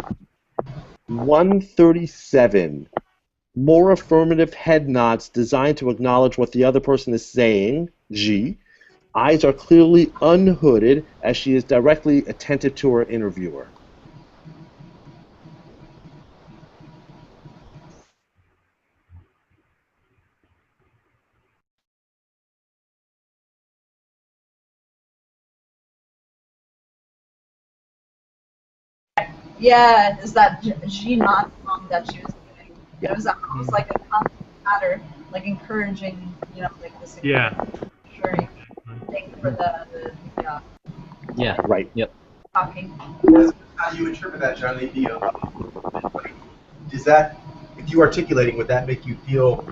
137. More affirmative head nods designed to acknowledge what the other person is saying, G. Eyes are clearly unhooded as she is directly attentive to her interviewer. Yeah, is that G not song that she was doing? Yeah. It was almost like a constant pattern, like encouraging, like this encouraging thing for the Yeah. Right. Yep. talking. How you interpret that, Charlie? Is that, if you articulating, would that make you feel?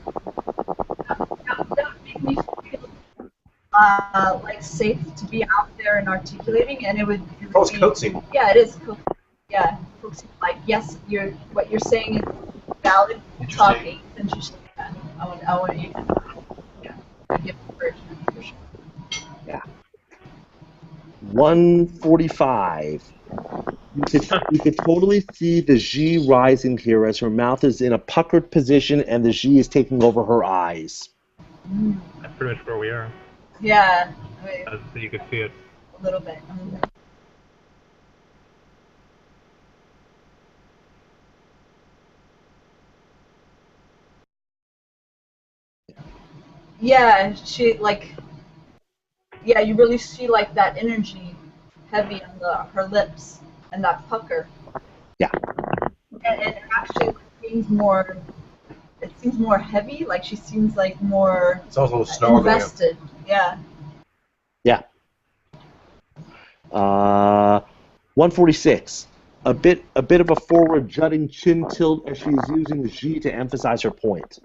That would make me feel like safe to be out there and articulating, and it would be, coaxing. Yeah, it is coaxing. Yeah, coaxing. Like, yes, what you're saying is valid. Talking, it's interesting. Yeah. I want you to give encouragement for sure. Yeah. 145. You could totally see the G rising here as her mouth is in a puckered position and the G is taking over her eyes. That's pretty much where we are. Yeah. So you could see it. A little bit. Yeah, you really see like that energy heavy on her lips and that pucker. Yeah. And it actually seems more heavy, like she seems like more It's also a little snarl invested. Yeah. Yeah. 146. A bit of a forward jutting chin tilt as she's using the G to emphasize her point.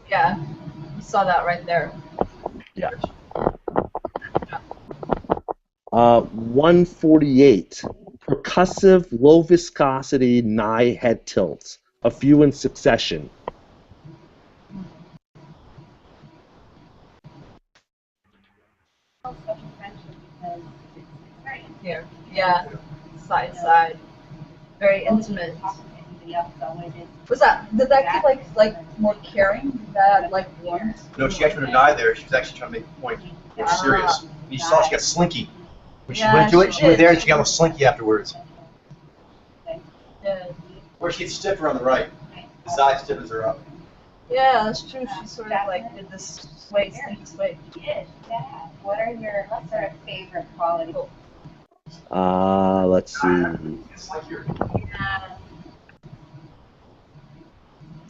Yeah. You saw that right there. Yeah. 148. Percussive, low viscosity, nigh head tilts. A few in succession. Here. Yeah. Side side. Very intimate. Did that get like more caring? Did that like warmth? No, she actually denied there. She was actually trying to make a point. More serious. And you saw she got slinky. When she went to it, she went there and she got a little slinky afterwards. Yeah. Where she gets stiffer on the right. The side stiffens her up. Yeah, that's true. She sort of like did this sway. What are your sort of favorite qualities? Let's see. It's like you're.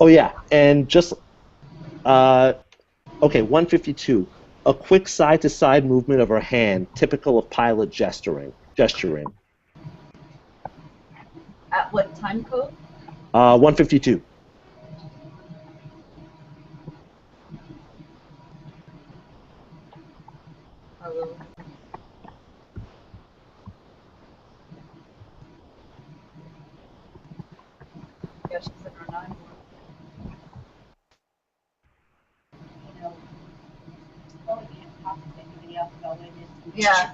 Oh yeah, and just okay, 152. A quick side-to-side movement of her hand, typical of pilot gesturing. At what time code? 152. I'm You know, oh, we can't talk to anybody else about what it is. Yeah.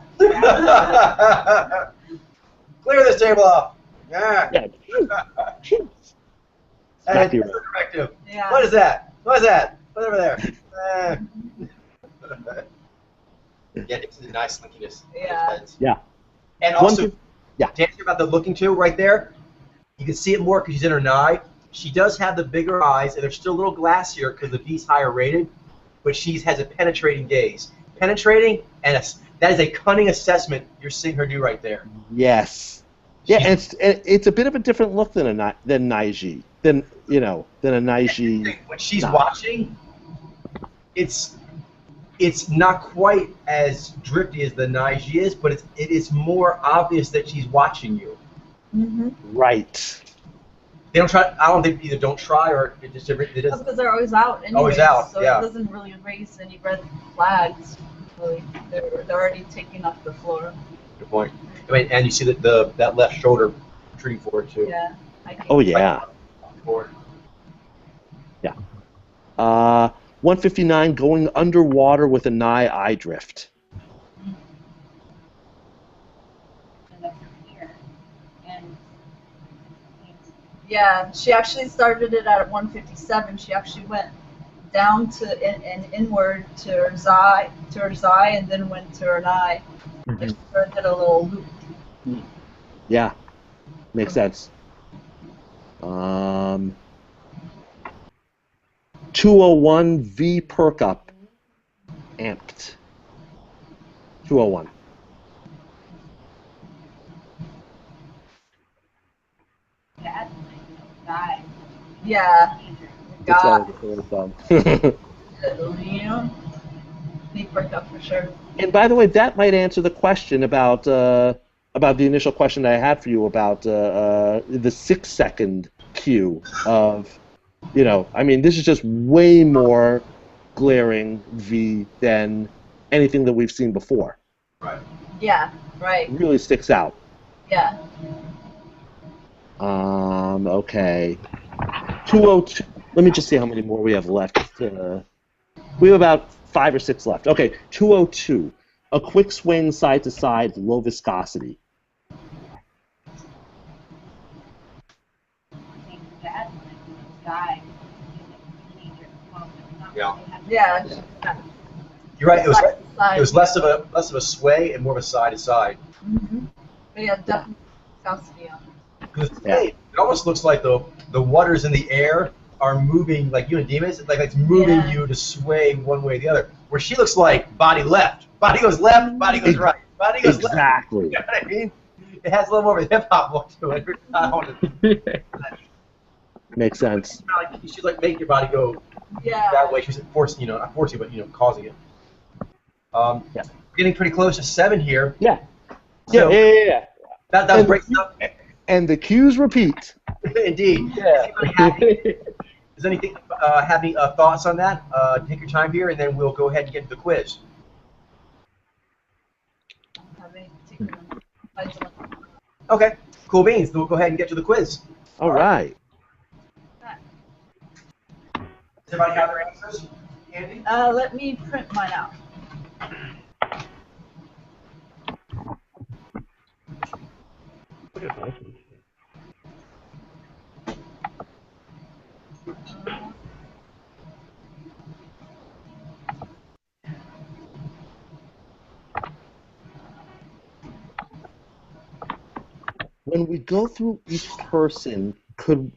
Clear this table off. Yeah. Yeah. Hey, Smack it's you a right. directive. Yeah. What is that? What is that? What's over there? Yeah, it's a nice slinkiness. Yeah. Yeah. And One also, thing- yeah. to answer about the looking too, right there, you can see it more because she's in her eye. She does have the bigger eyes, and they're still a little glassier because the V's higher rated, but she has a penetrating gaze. Penetrating, and that is a cunning assessment you're seeing her do right there. Yes. Yeah, and it's a bit of a different look than Naiji. Than a Naiji. When she's No. watching, it's not quite as drifty as the Naiji is, but it is more obvious that she's watching you. Mm-hmm. Right. They don't try. I don't think either don't try or it just it is. Because they're always out anyways, Always out, so yeah. it doesn't really raise any red flags. Really. They're already taking up the floor. Good point. I mean, and you see that left shoulder protruding forward too. Yeah. Oh yeah. Forward. Yeah. 159 going underwater with a nigh eye drift. And that's here. And Yeah, she actually started it at 157. She actually went down to and inward to her zai, and then went to her eye. Mm-hmm. She sort of did a little loop. Yeah. Makes sense. 201 V perk up. Amped. 201. that guy. Yeah. That's God. all the thumb. You know, he perked up for sure. And by the way, that might answer the question about the initial question that I had for you about the 6-second cue of, I mean, this is just way more glaring V than anything that we've seen before. Right. Yeah. Right. It really sticks out. Yeah. Okay. 202. Let me just see how many more we have left. We have about 5 or 6 left. Okay, 202. A quick swing side to side, low viscosity. That guy. Yeah. Yeah. You're right. Side. It was less of a sway and more of a side to side. Mm-hmm. But yeah, definitely viscosity on it. Because it almost looks like the waters in the air are moving like Unidemus. Like it's moving you to sway one way or the other. Where she looks like body left, body goes left, body goes right, body goes left. Exactly. You know what I mean? It has a little more of a hip hop look to it. I don't want to- Makes sense. She's like making your body go Yeah. that way. She's forcing, not forcing, but causing it. Yeah. We're getting pretty close to 7 here. Yeah. So Yeah. that was great stuff. And the cues repeat. Indeed. Yeah. Does anything have any thoughts on that? Take your time here, and then we'll go ahead and get to the quiz. Okay, cool beans. We'll go ahead and get to the quiz. All right. Does everybody have their answers? Andy? Let me print mine out. Look at this one. When we go through each person, could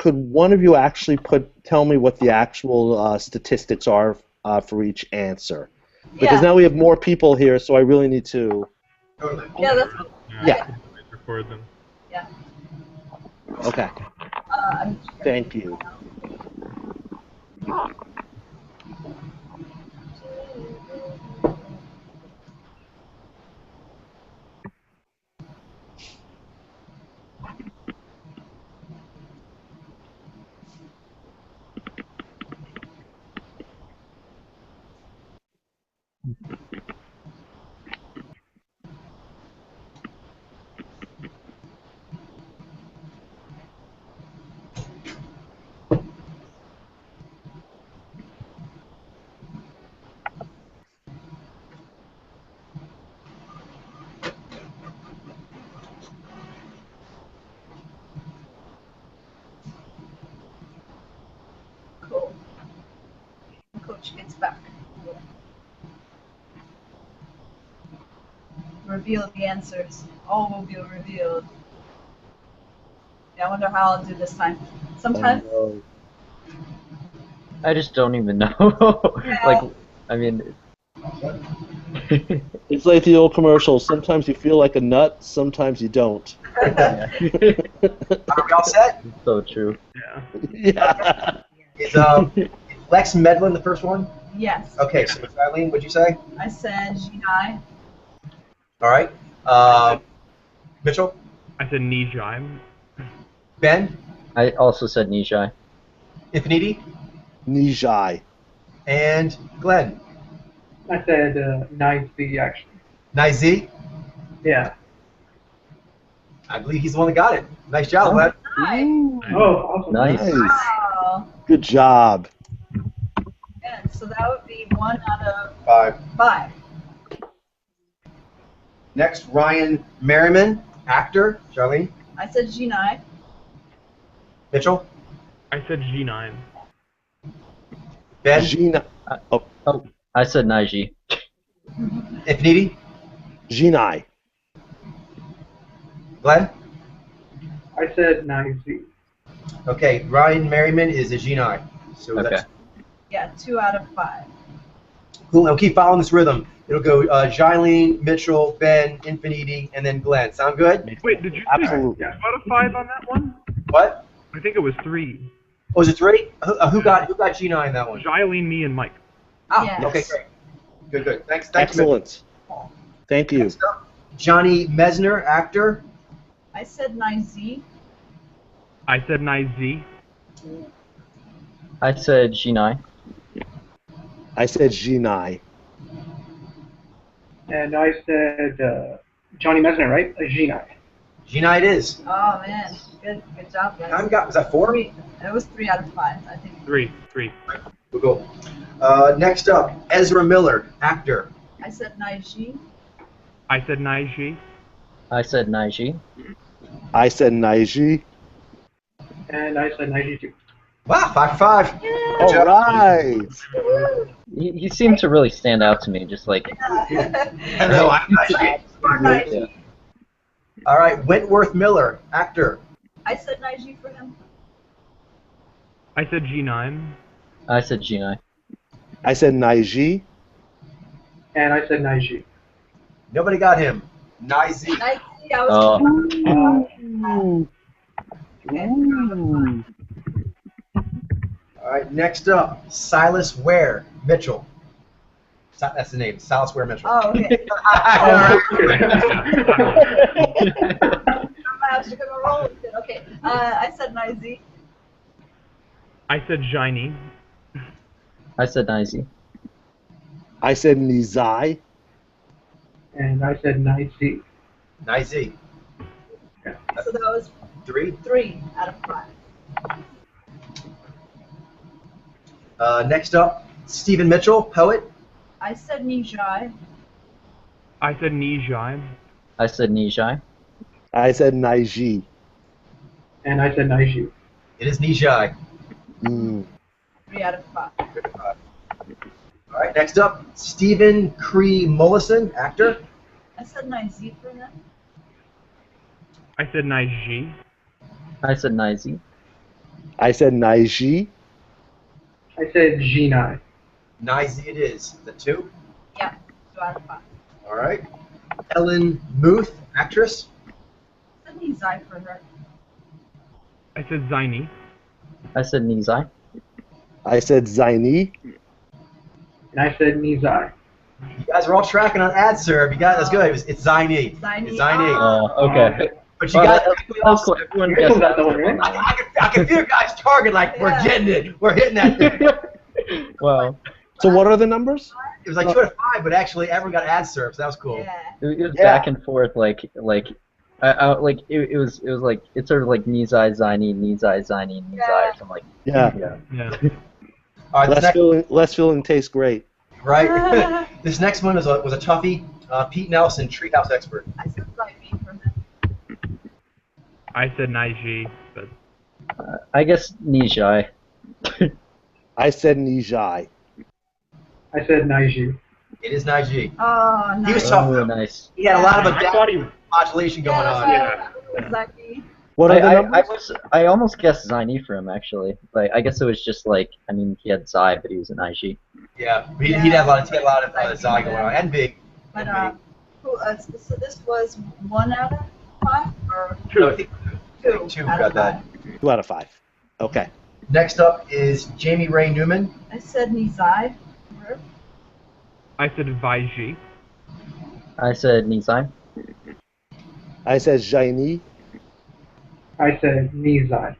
one of you actually tell me what the actual statistics are for each answer? Because now we have more people here, so I really need to. Totally. Yeah, that's. Yeah. Record them. Yeah. Okay. Thank you. coach gets back. We'll reveal the answers. All will be revealed. Yeah, I wonder how I'll do this time. Sometimes. Oh, I just don't even know. Like, I mean. it's like the old commercial. Sometimes you feel like a nut, sometimes you don't. Yeah. Are we all set? So true. Yeah. Yeah. Is Lex Medlin the first one? Yes. Okay, so Eileen, what'd you say? I said Ginai. All right. Mitchell? I said Nijai. Ben? I also said Nijai. Infiniti? Nijai. And Glenn? I said 9Z actually. Nizi? Yeah. I believe he's the one that got it. Nice job, Glenn. Oh, awesome. Nice. Nice. Wow. Good job. And so that would be 1 out of 5. 5. Next, Ryan Merriman, actor. Charlene? I said Ginai. Mitchell? I said G9. Ben? Gina. Oh, Oh, I said Naiji. Infiniti? Ginai. Glenn? I said 9Z. Okay, Ryan Merriman is a G9. So Okay. that's Yeah, 2 out of 5. cool. And we'll keep following this rhythm. It'll go Jilene, Mitchell, Ben, Infiniti, and then Glenn. Sound good? Wait, did you say Absolutely. 2 out of 5 on that one? What? I think it was 3. Oh, was it 3? Who got G9 that one? Jilene, me, and Mike. Oh, Yes. okay, great. Good. Thanks. Excellent. Thank you. Next up, Johnny Mesner, actor. I said Nizi. I said Nizi. I said Shinai. I said Ginai. And I said Johnny Mesner, right? Gina. G9 it is. Oh man, good job, guys. Was that 4? 3. It was 3 out of 5, I think. 3. Cool. Next up, Ezra Miller, actor. I said Naiji. I said Naiji. I said Naiji. I said Naiji. And I said 92. Wow, 5 for 5. All right. He seemed to really stand out to me, just like. Hello, I'm Naiji. Yeah. All right, Wentworth Miller, actor. I said Naiji for him. I said G9. I said Shinai. I said Naiji. And I said Naiji. Nobody got him. Nizi. Naiji, I was. Ooh. Ooh. All right, next up, Silas Ware Mitchell. That's the name, Silas Ware Mitchell. Oh, okay. All I was gonna roll with it. Okay. I said Naiji. I said Jini. I said Naiji. I said Nizai. And I said 9Z. Nizi. So that was 3. 3 out of 5. Next up, Stephen Mitchell, poet. I said Nijai. I said Nijai. I said Nijai. I said Naiji. And I said Naiji. It is Nijai. 3 out of 5. All right, next up, Stephen Cree Mollison, actor. I said Naiji for him. I said Naiji. I said Naiji. I said Naiji. I said Gina. Nizi it is. The 2. Yeah, 2 out of 5. All right. Ellen Muth, actress. I said Nizai for her. I said Zini. I said Nizai. I said Zaini. And I said Nizai. You guys are all tracking on ad serve. You got that's good. It's Zaini. Zaini. It's Zaini. Oh, okay. But you Well, got. that's cool. Everyone Mitchell guessed got that. the one, right? I can feel your guys' target. Like we're getting it. We're hitting that thing. Well, So what are the numbers? It was like 2 out of 5, but actually everyone got ad serve, so that was cool. Yeah. it was Yeah. back and forth, like it was like it's sort of like Nizai, Zaini, Nizai, Zaini, Nizai, or something like. Yeah. Yeah. Yeah. All right, Less filling tastes great. right. This next one was a toughie. Pete Nelson, Treehouse expert. I said Zaimi for him. I said Naiji, but I guess Nijai. I said Nijai. I said Naiju. It is Naiji. Oh, nice. He was tough, though. Nice. He had a lot of I thought he modulation going on. Yeah. Exactly. What are the numbers? I almost guessed Zaini for him actually. Like I guess it was just like I mean he had Zai but he was an IG. Yeah, he'd have a lot of Zai going on, and big. But so this was 1 out of 5 or No, I think 2 2 out got of that. 5. 2 out of 5. Okay. Next up is Jamie Ray Newman. I said Nizai. I said Vaiji. I said Nizai. I said Jaini. I said Nizai.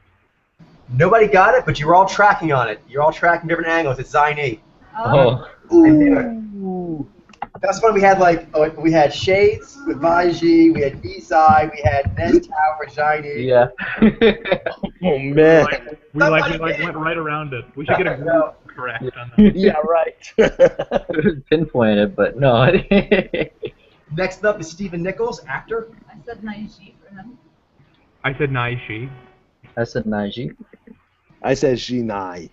Nobody got it, but you were all tracking on it. You're all tracking different angles. It's Zaini. Oh. Ooh. That's when we had we had Shades with Vaiji, we had Nizai, we had Nest Tower, Zaini. Yeah. Oh man. We went right around it. We should get a group correct on that. Yeah, right. Pinpoint it, but no. Next up is Stephen Nichols, actor. I said Naiji for him. I said Naishi. I said Naiji. I said Jinai.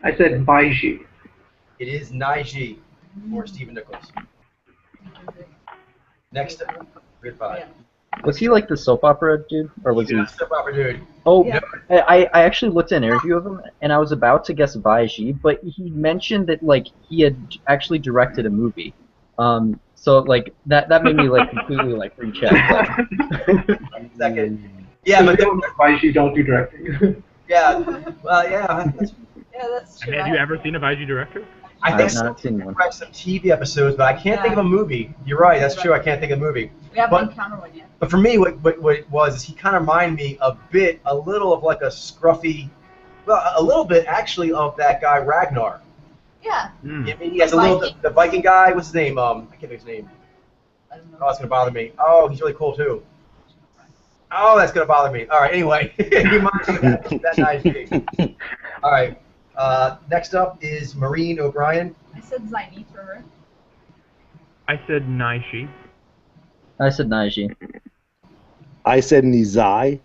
I said Baiji. It is Naiji for Stephen Nichols. Next up, good five. Was he like the soap opera dude, or was he? Soap opera dude. Oh, Yeah. I actually looked at an interview of him, and I was about to guess Baiji, but he mentioned that like he had actually directed a movie. So like that made me like completely like recheck. Second. Yeah, but Baiji don't do directing. yeah, well, yeah. Yeah, that's true. Have you ever seen a Vaiji director? I I've think not seen one. direct some TV episodes, but I can't think of a movie. You're right, that's true. I can't think of a movie. We haven't encountered one yet. But for me, what it was is he kind of reminded me a little of like a scruffy, well, a little bit actually of that guy Ragnar. Yeah. I mean, he has a little the Viking guy. What's his name? I can't think of his name. I don't know. Oh, it's gonna bother me. Oh, he's really cool too. Oh, that's gonna bother me. All right. Anyway, he reminds me of that nice gig. All right. Next up is Maureen O'Brien. I said Zaini for her. I said Naishi. I said Naiji. I said Nizai.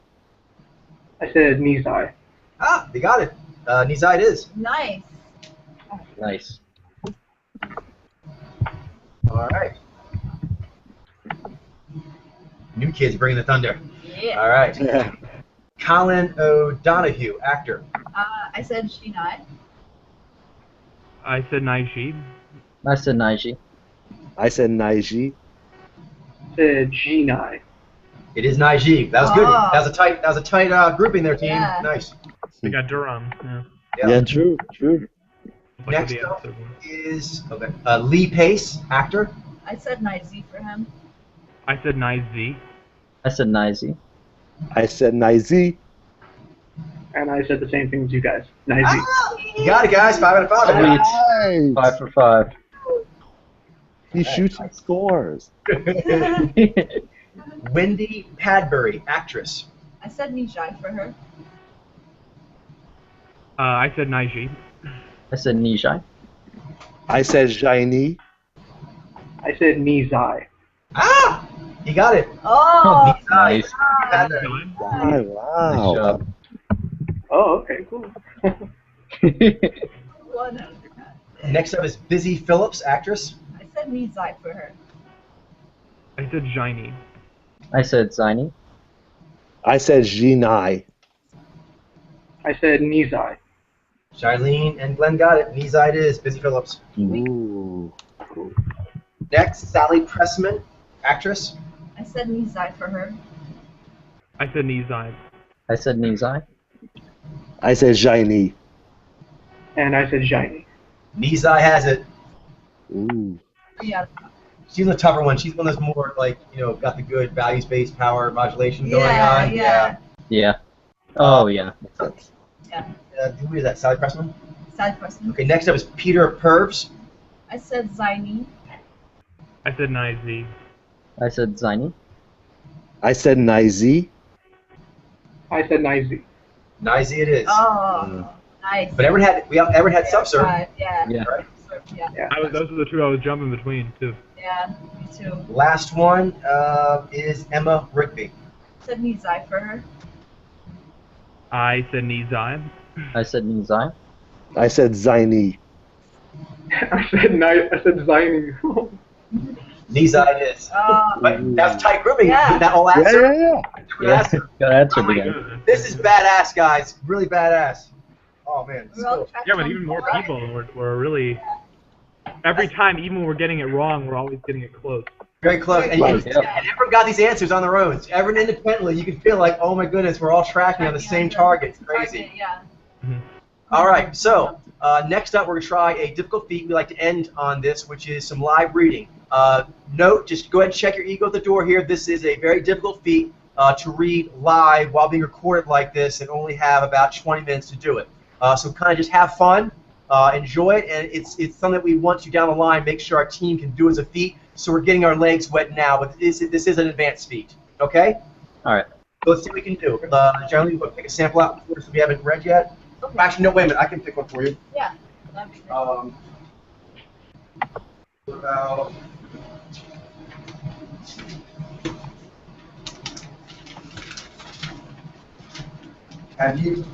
I said Nizai. Ah, you got it. Nizai it is. Nice. Nice. All right. New kids bringing the thunder. Yeah. All right. Yeah. Colin O'Donoghue, actor. I said Shinai. I said Naishi. I said Naiji. I said Naiji. Said Jinai. It is Naiji. That was good. Oh. That was a tight grouping there, team. Yeah. Nice. They got Durham. Yeah. Yeah, true. Like Next the up episode one. is Lee Pace, actor. I said Naizi for him. I said Naizi. I said Naiji. I said Naizi. And I said the same thing as you guys. Naizi. Ah, you got it, guys. 5 out of 5. Sweet. Nice. 5 for 5. He shoots and scores. Wendy Padbury, actress. I said Nijai for her. I said Naiji. I said Nijai. I said Jaini. I said Nizai. Ah, he got it. Oh. Nice. Padbury. Oh, wow. Nice job. Oh, okay, cool. 1 out of 10. Next up is Busy Phillips, actress. I said Nizai for her. I said Jaini. I said Zaini. I said Jinai. I said Nizai. Charlene and Glenn got it. Nizai it is. Busy Phillips. Ooh. Next, Sally Pressman, actress. I said Nizai for her. I said Nizai. I said Nizai. I said Jaini. And I said Jaini. Nizai has it. Ooh. 3 out of 5. She's a tougher one. She's one that's more like, got the good values-based power modulation going on. Yeah. Yeah. Oh yeah. Who is that? Sally Pressman? Sad person. Okay, next up is Peter Purves. I said Zaini. I said Naizi. I said Zaini. I said Naizi. I said Naizi. Nizy it is. Oh, nice. But everyone had Subsurf. Yeah. Yeah. Right? Yeah. Those are the two I was jumping between too. Yeah, me too. Last one is Emma Rigby. I said Nizai for her. I said Nizai. I said Nizai. I said Zaini. I said night. I said designing. Nizai it is. But that's tight grouping. Yeah. That whole answer? Yeah, Answer. got answered Oh my again. goodness. This is badass, guys. Really badass. Oh, man. This is We're all cool. tracking Yeah, but on even more forward. people, we're really, every time, even when we're getting it wrong, we're always getting it close. Very close. And, Right, and yeah. everyone got these answers on their own. Everyone independently, you can feel like, oh my goodness, we're all tracking on the same target. It's crazy. Yeah. All right, so next up, we're going to try a difficult feat. We like to end on this, which is some live reading. Note, just go ahead and check your ego at the door here. This is a very difficult feat to read live while being recorded like this and only have about 20 minutes to do it. So kind of just have fun, enjoy it, and it's something that we want to down the line make sure our team can do as a feat. So we're getting our legs wet now, but this is an advanced feat. Okay? All right. So let's see what we can do. Generally, we'll pick a sample out for us if we haven't read yet. Okay. Actually, no, wait a minute. I can pick one for you. Yeah. That'd be great. What about... Have you...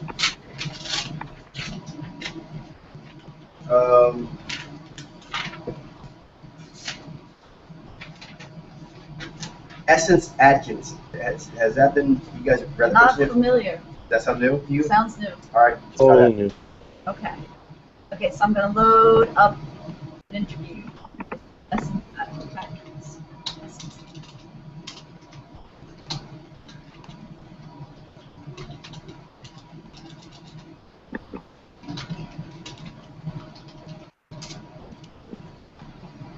Essence Atkins. Has that been... You guys have read Not that? familiar. That sound new to you? Sounds new. All right. Let's try Totally that. new. Okay. Okay, so I'm gonna load up an interview. Essence Atkins. Essence.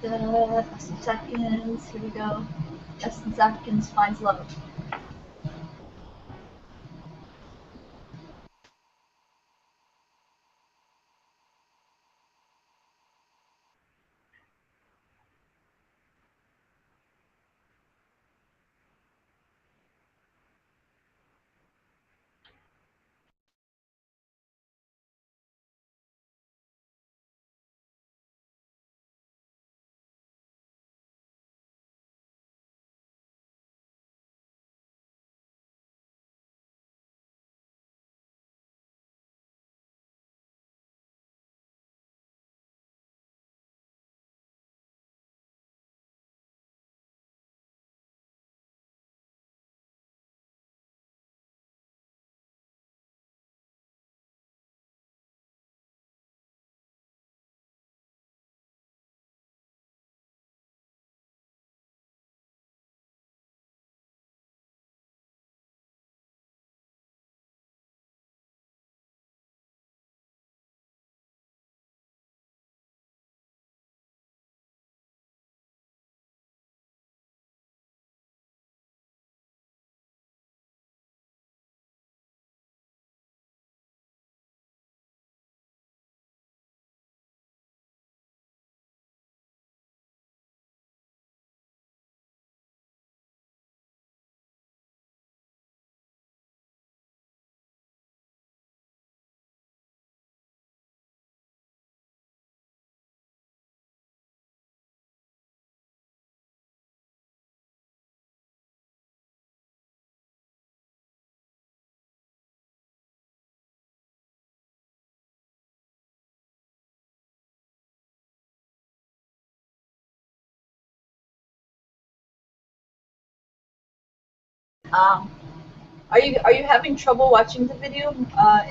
Essence Atkins, here we go. Essence Atkins finds love. Are you having trouble watching the video,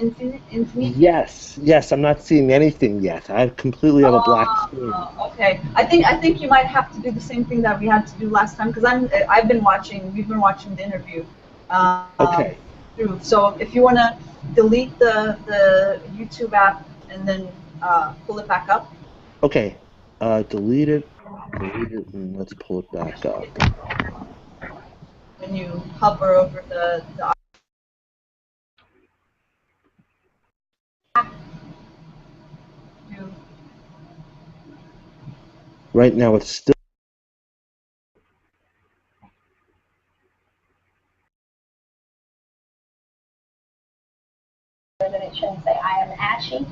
Infinity? Yes, I'm not seeing anything yet. I completely have a black screen. Okay. I think you might have to do the same thing that we had to do last time because we've been watching the interview. Okay. Through. So if you want to delete the YouTube app and then pull it back up. Okay. Delete it, and let's pull it back up. When you hover over the Right now it's still. Then it shouldn't say I am ashy.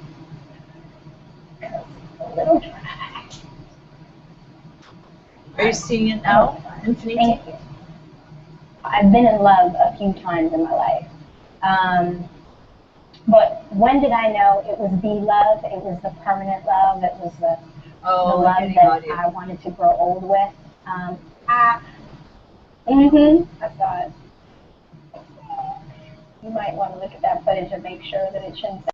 It's a little dry. Are you seeing it now, Infinity? Thank you. I've been in love a few times in my life. But when did I know it was the love? It was the permanent love. It was the Oh, the love getting that audio. I wanted to grow old with. Ah, Mm-hmm. I saw it. You might want to look at that footage and make sure that it shouldn't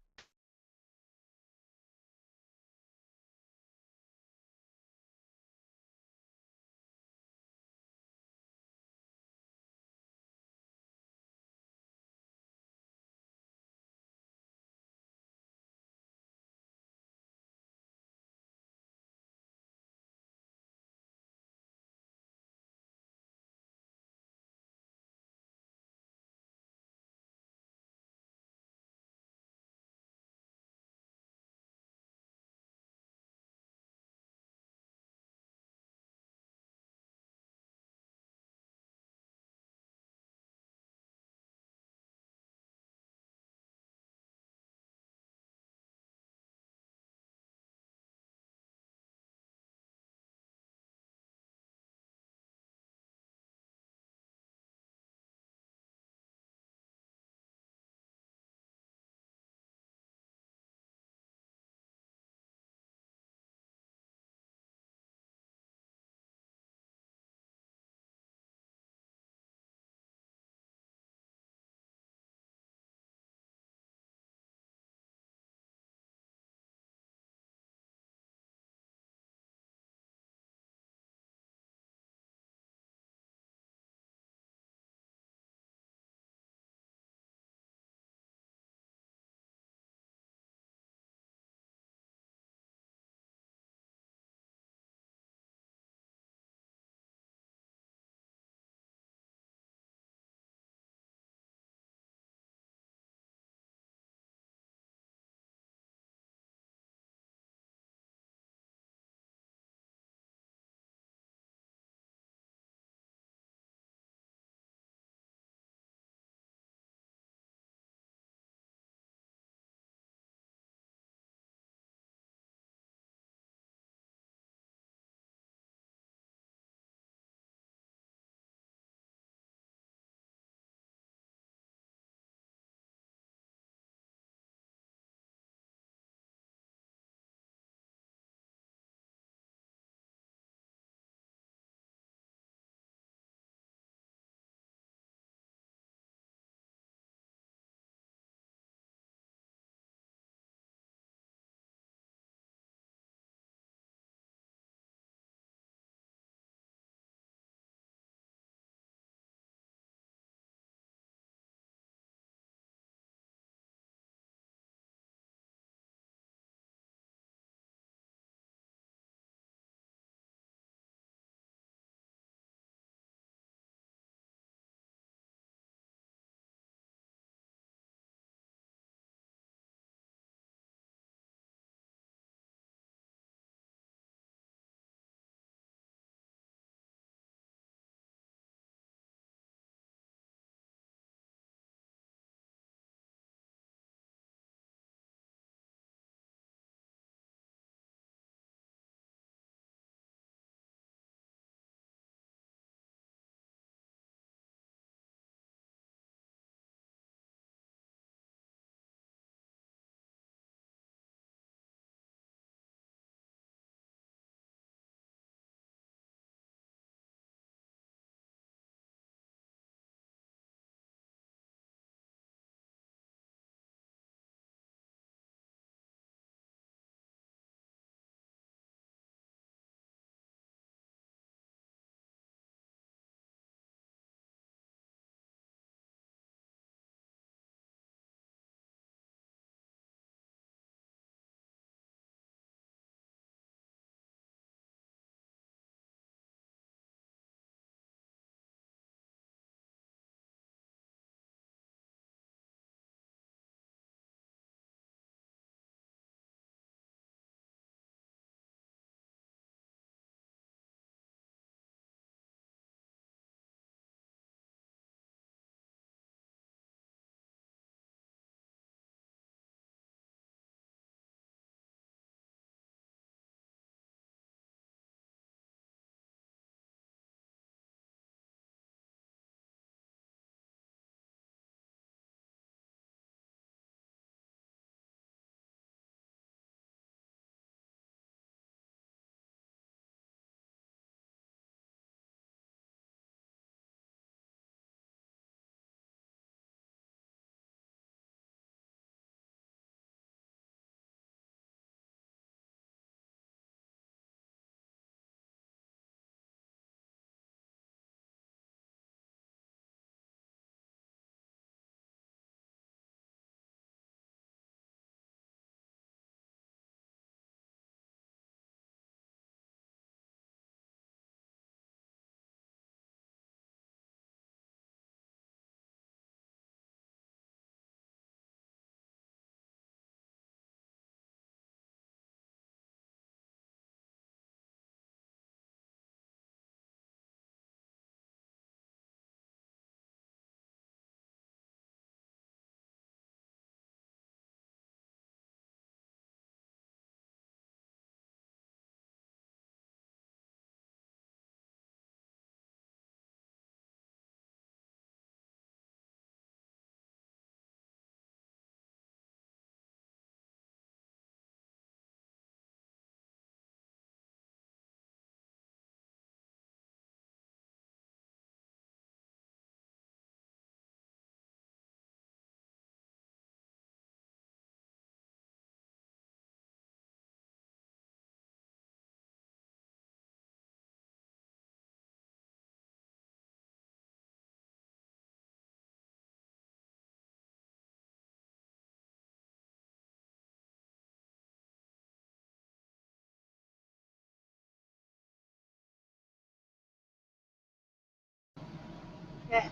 Okay.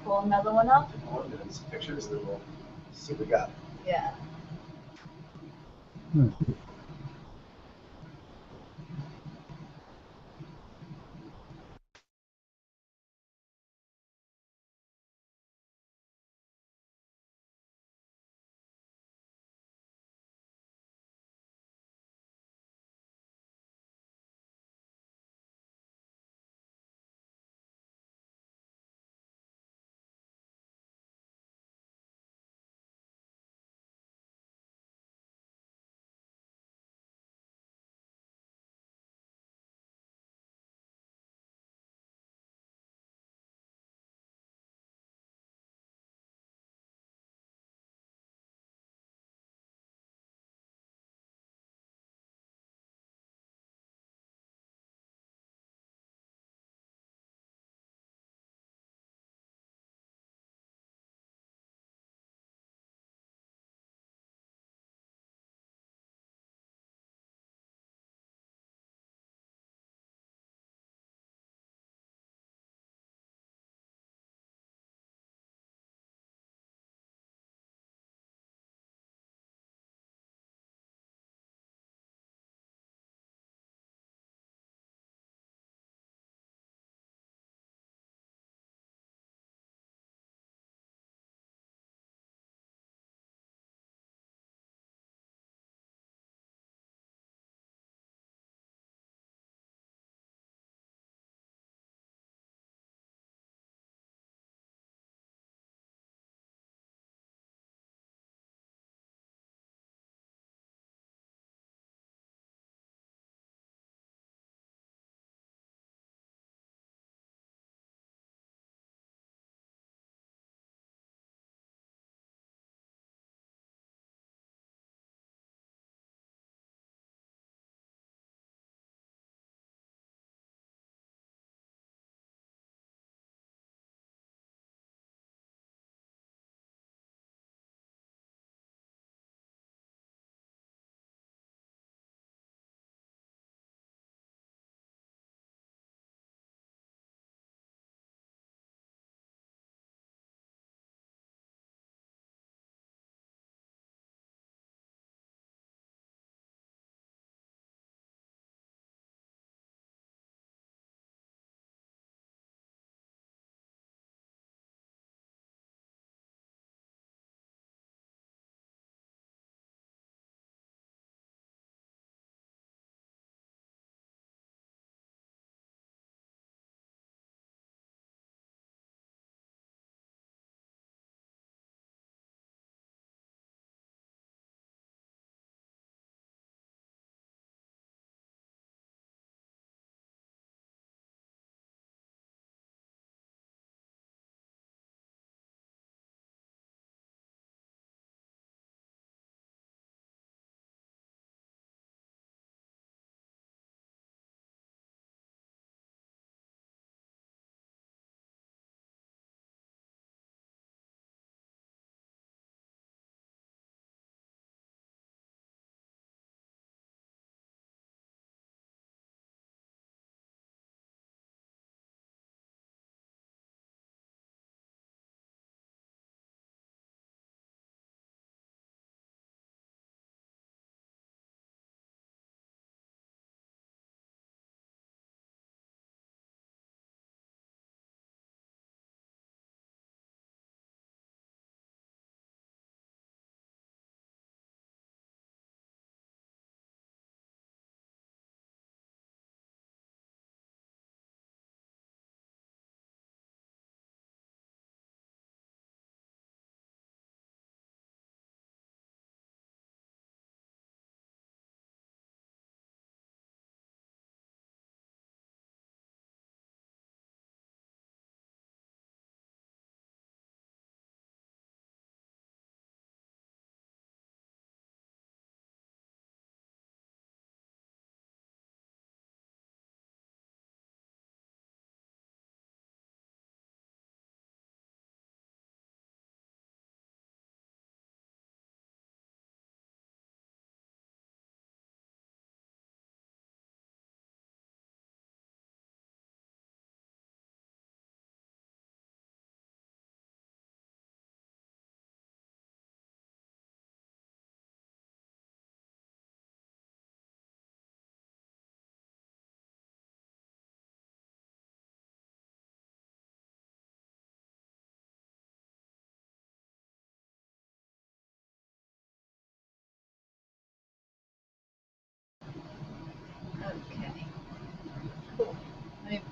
Pull another one up. Oh, these pictures that we'll see what we got. Yeah.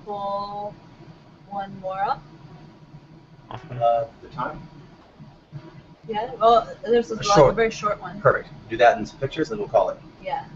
pull one more up. Awesome. The time? Yeah. Well, there's a very short one. Perfect. Do that in some pictures, and we'll call it. Yeah.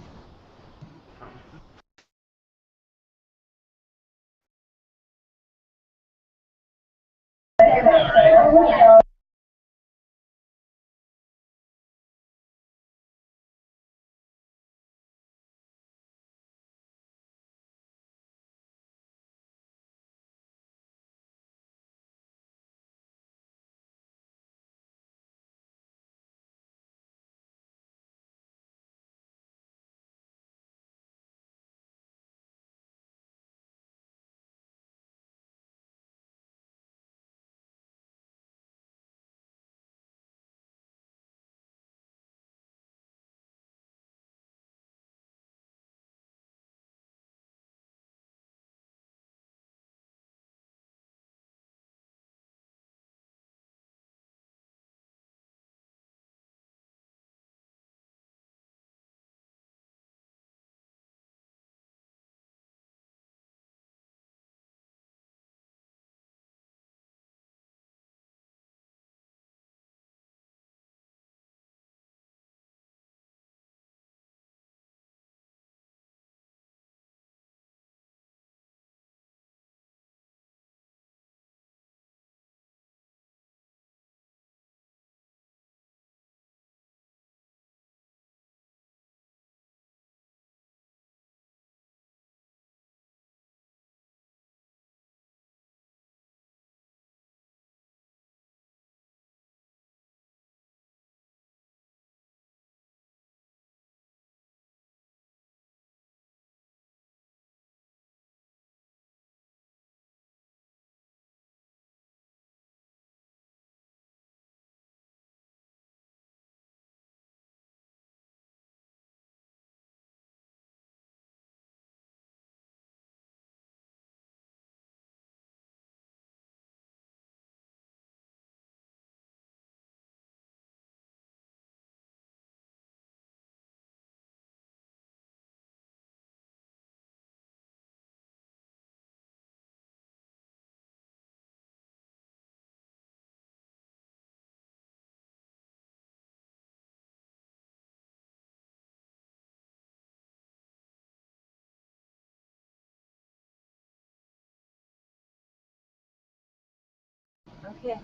Okay.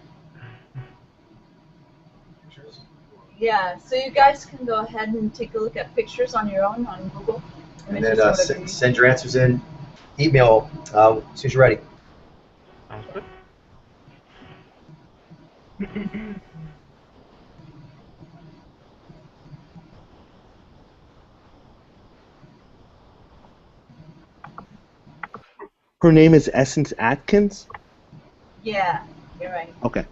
Pictures. Yeah. So you guys can go ahead and take a look at pictures on your own on Google. And then send your answers in. Email as soon as you're ready. Sounds good. Her name is Essence Atkins? Yeah, you're right. Okay.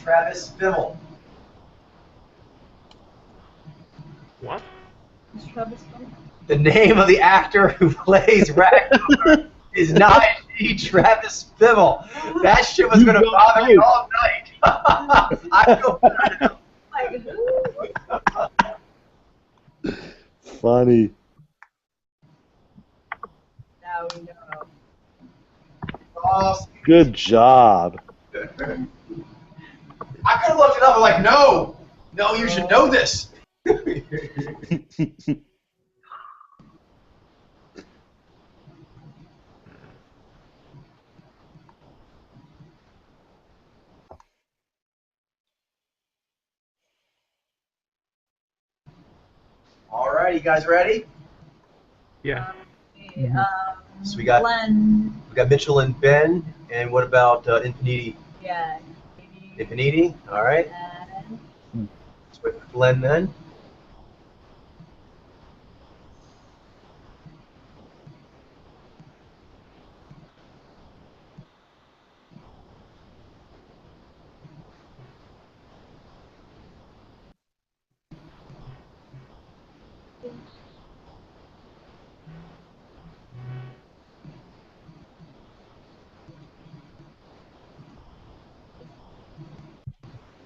Travis Bimmel. What? Is Travis fun? The name of the actor who plays Ragnar is not Travis Bimmel. That shit was going to bother me all night. I feel bad. Like, who? Funny. Now we know. Awesome. Good job. Good. I could have looked it up. I'm like, no, you should know this. All right, you guys ready? Yeah. So we got Glenn. We got Mitchell and Ben, and what about Infiniti? Yeah. Infiniti, all right. Let's wait for Glenn then.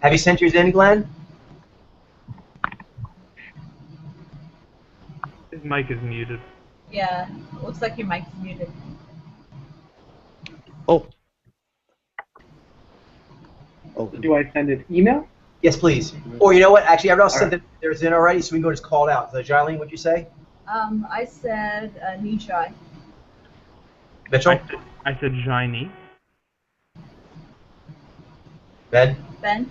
Have you sent yours in, Glenn? His mic is muted. Yeah. Looks like your mic's muted. Oh. Do I send it email? Yes, please. Or you know what? Actually, everyone else sent theirs in already, so we can go just call it out. So, Jolene, what'd you say? I said Nijai. Mitchell? I said Shiny. Ben? Ben?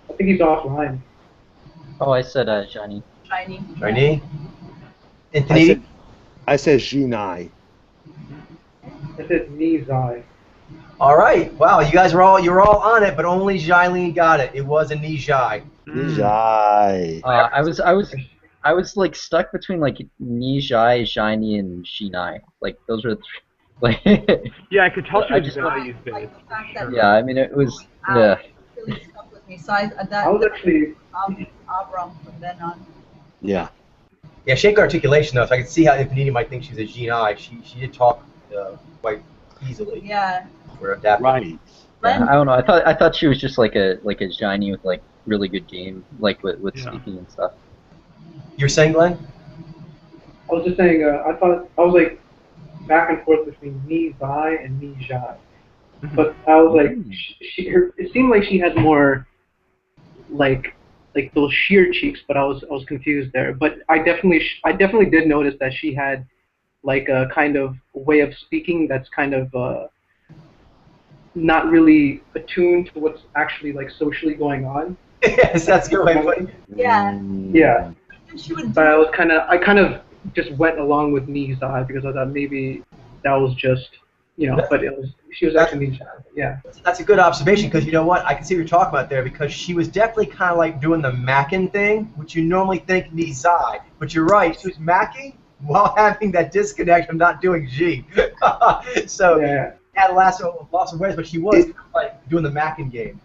I think he's offline. Oh, I said Johnny. Shiny. Shiny? Infiniti? I said Jinai. I said Nizai. All right. Wow, you guys you're all on it, but only Jolene got it. It was a Nijai. Nijai. I was like stuck between like Nijai, Shiny, and Shinai. Like those were like. Yeah, I could tell she I was just gonna use this. Yeah, I mean it was yeah. Really stuck with me. So I was actually Abram from then on. Yeah. Yeah, shake articulation though, so I can see how Infiniti might think she's a Jinai. She did talk quite easily. Yeah. We're adapting. Right. Yeah, I don't know. I thought she was just like a Shiny with like really good game, like with speaking and stuff. You're saying, Glenn? I was just saying. I was like back and forth between Nizai and Nijai, but I was like, it seemed like she had more like those sheer cheeks, but I was confused there. But I definitely did notice that she had like a kind of way of speaking that's kind of not really attuned to what's actually like socially going on. Yes, that's a good way of putting it. Yeah. Yeah. She would But I kind of just went along with Nizai because I thought maybe that was just but she was actually Nizai. Yeah. That's a good observation because you know what? I can see what you're talking about there because she was definitely kind of like doing the macking thing, which you normally think Nizai. But you're right, she was macking while having that disconnect of not doing G. So yeah. Had lots of ways, but she was like doing the macking game.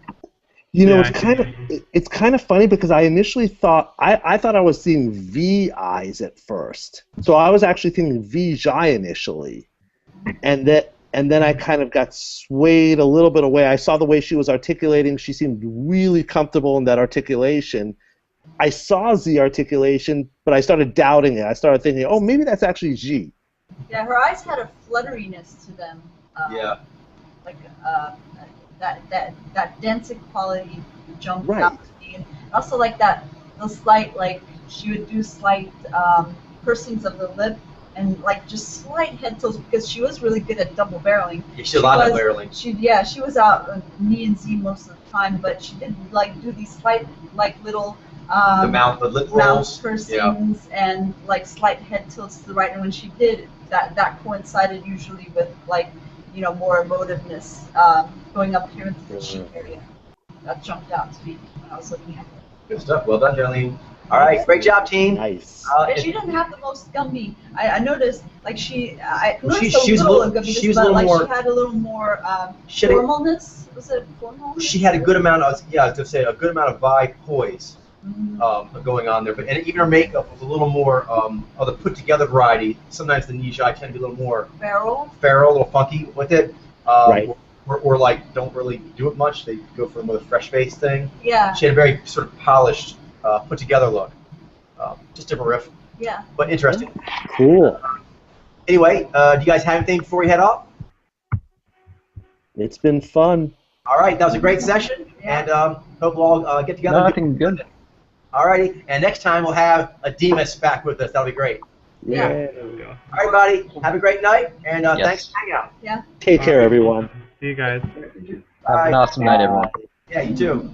You know, it's kind of funny because I initially thought I thought I was seeing V eyes at first, so I was actually thinking V Jai initially, and then I kind of got swayed a little bit away. I saw the way she was articulating; she seemed really comfortable in that articulation. I saw Z articulation, but I started doubting it. I started thinking, oh, maybe that's actually G. Yeah, her eyes had a flutteriness to them. Yeah. Like that dancing quality jumped Right. out to me, and also like the slight she would do slight pursings of the lip and like just slight head tilts because she was really good at double barreling. Yeah, she did a lot of barreling. She was out knee and Z most of the time, but she did like do these slight little the lip rolls, pursings and like slight head tilts to the right, and when she did that coincided usually with more emotiveness going up here into the cheek area. That jumped out to me when I was looking at it. Good stuff. Well done, Jolene. All right, great job, team. Nice. She didn't have the most gummy. I noticed she was a little more formalness. Was it formal? She had a good amount of I was gonna say a good amount of vibe poise going on there, but and even her makeup was a little more of the put together variety. Sometimes the niche eye tend to be a little more feral, a little funky with it. Right. Or like don't really do it much. They go for more the fresh face thing. Yeah. She had a very sort of polished, put together look. Just different riff. Yeah. But interesting. Cool. Anyway, do you guys have anything before we head off? It's been fun. All right, that was a great session, and hope we'll all get together. No, I think good. All righty, and next time we'll have a Demas back with us. That'll be great. Yeah. There we go. All right, buddy. Have a great night, and Yes. thanks for hanging out. Yeah. Take care, everyone. See you guys. Have Bye. an awesome night, everyone. Yeah, you too.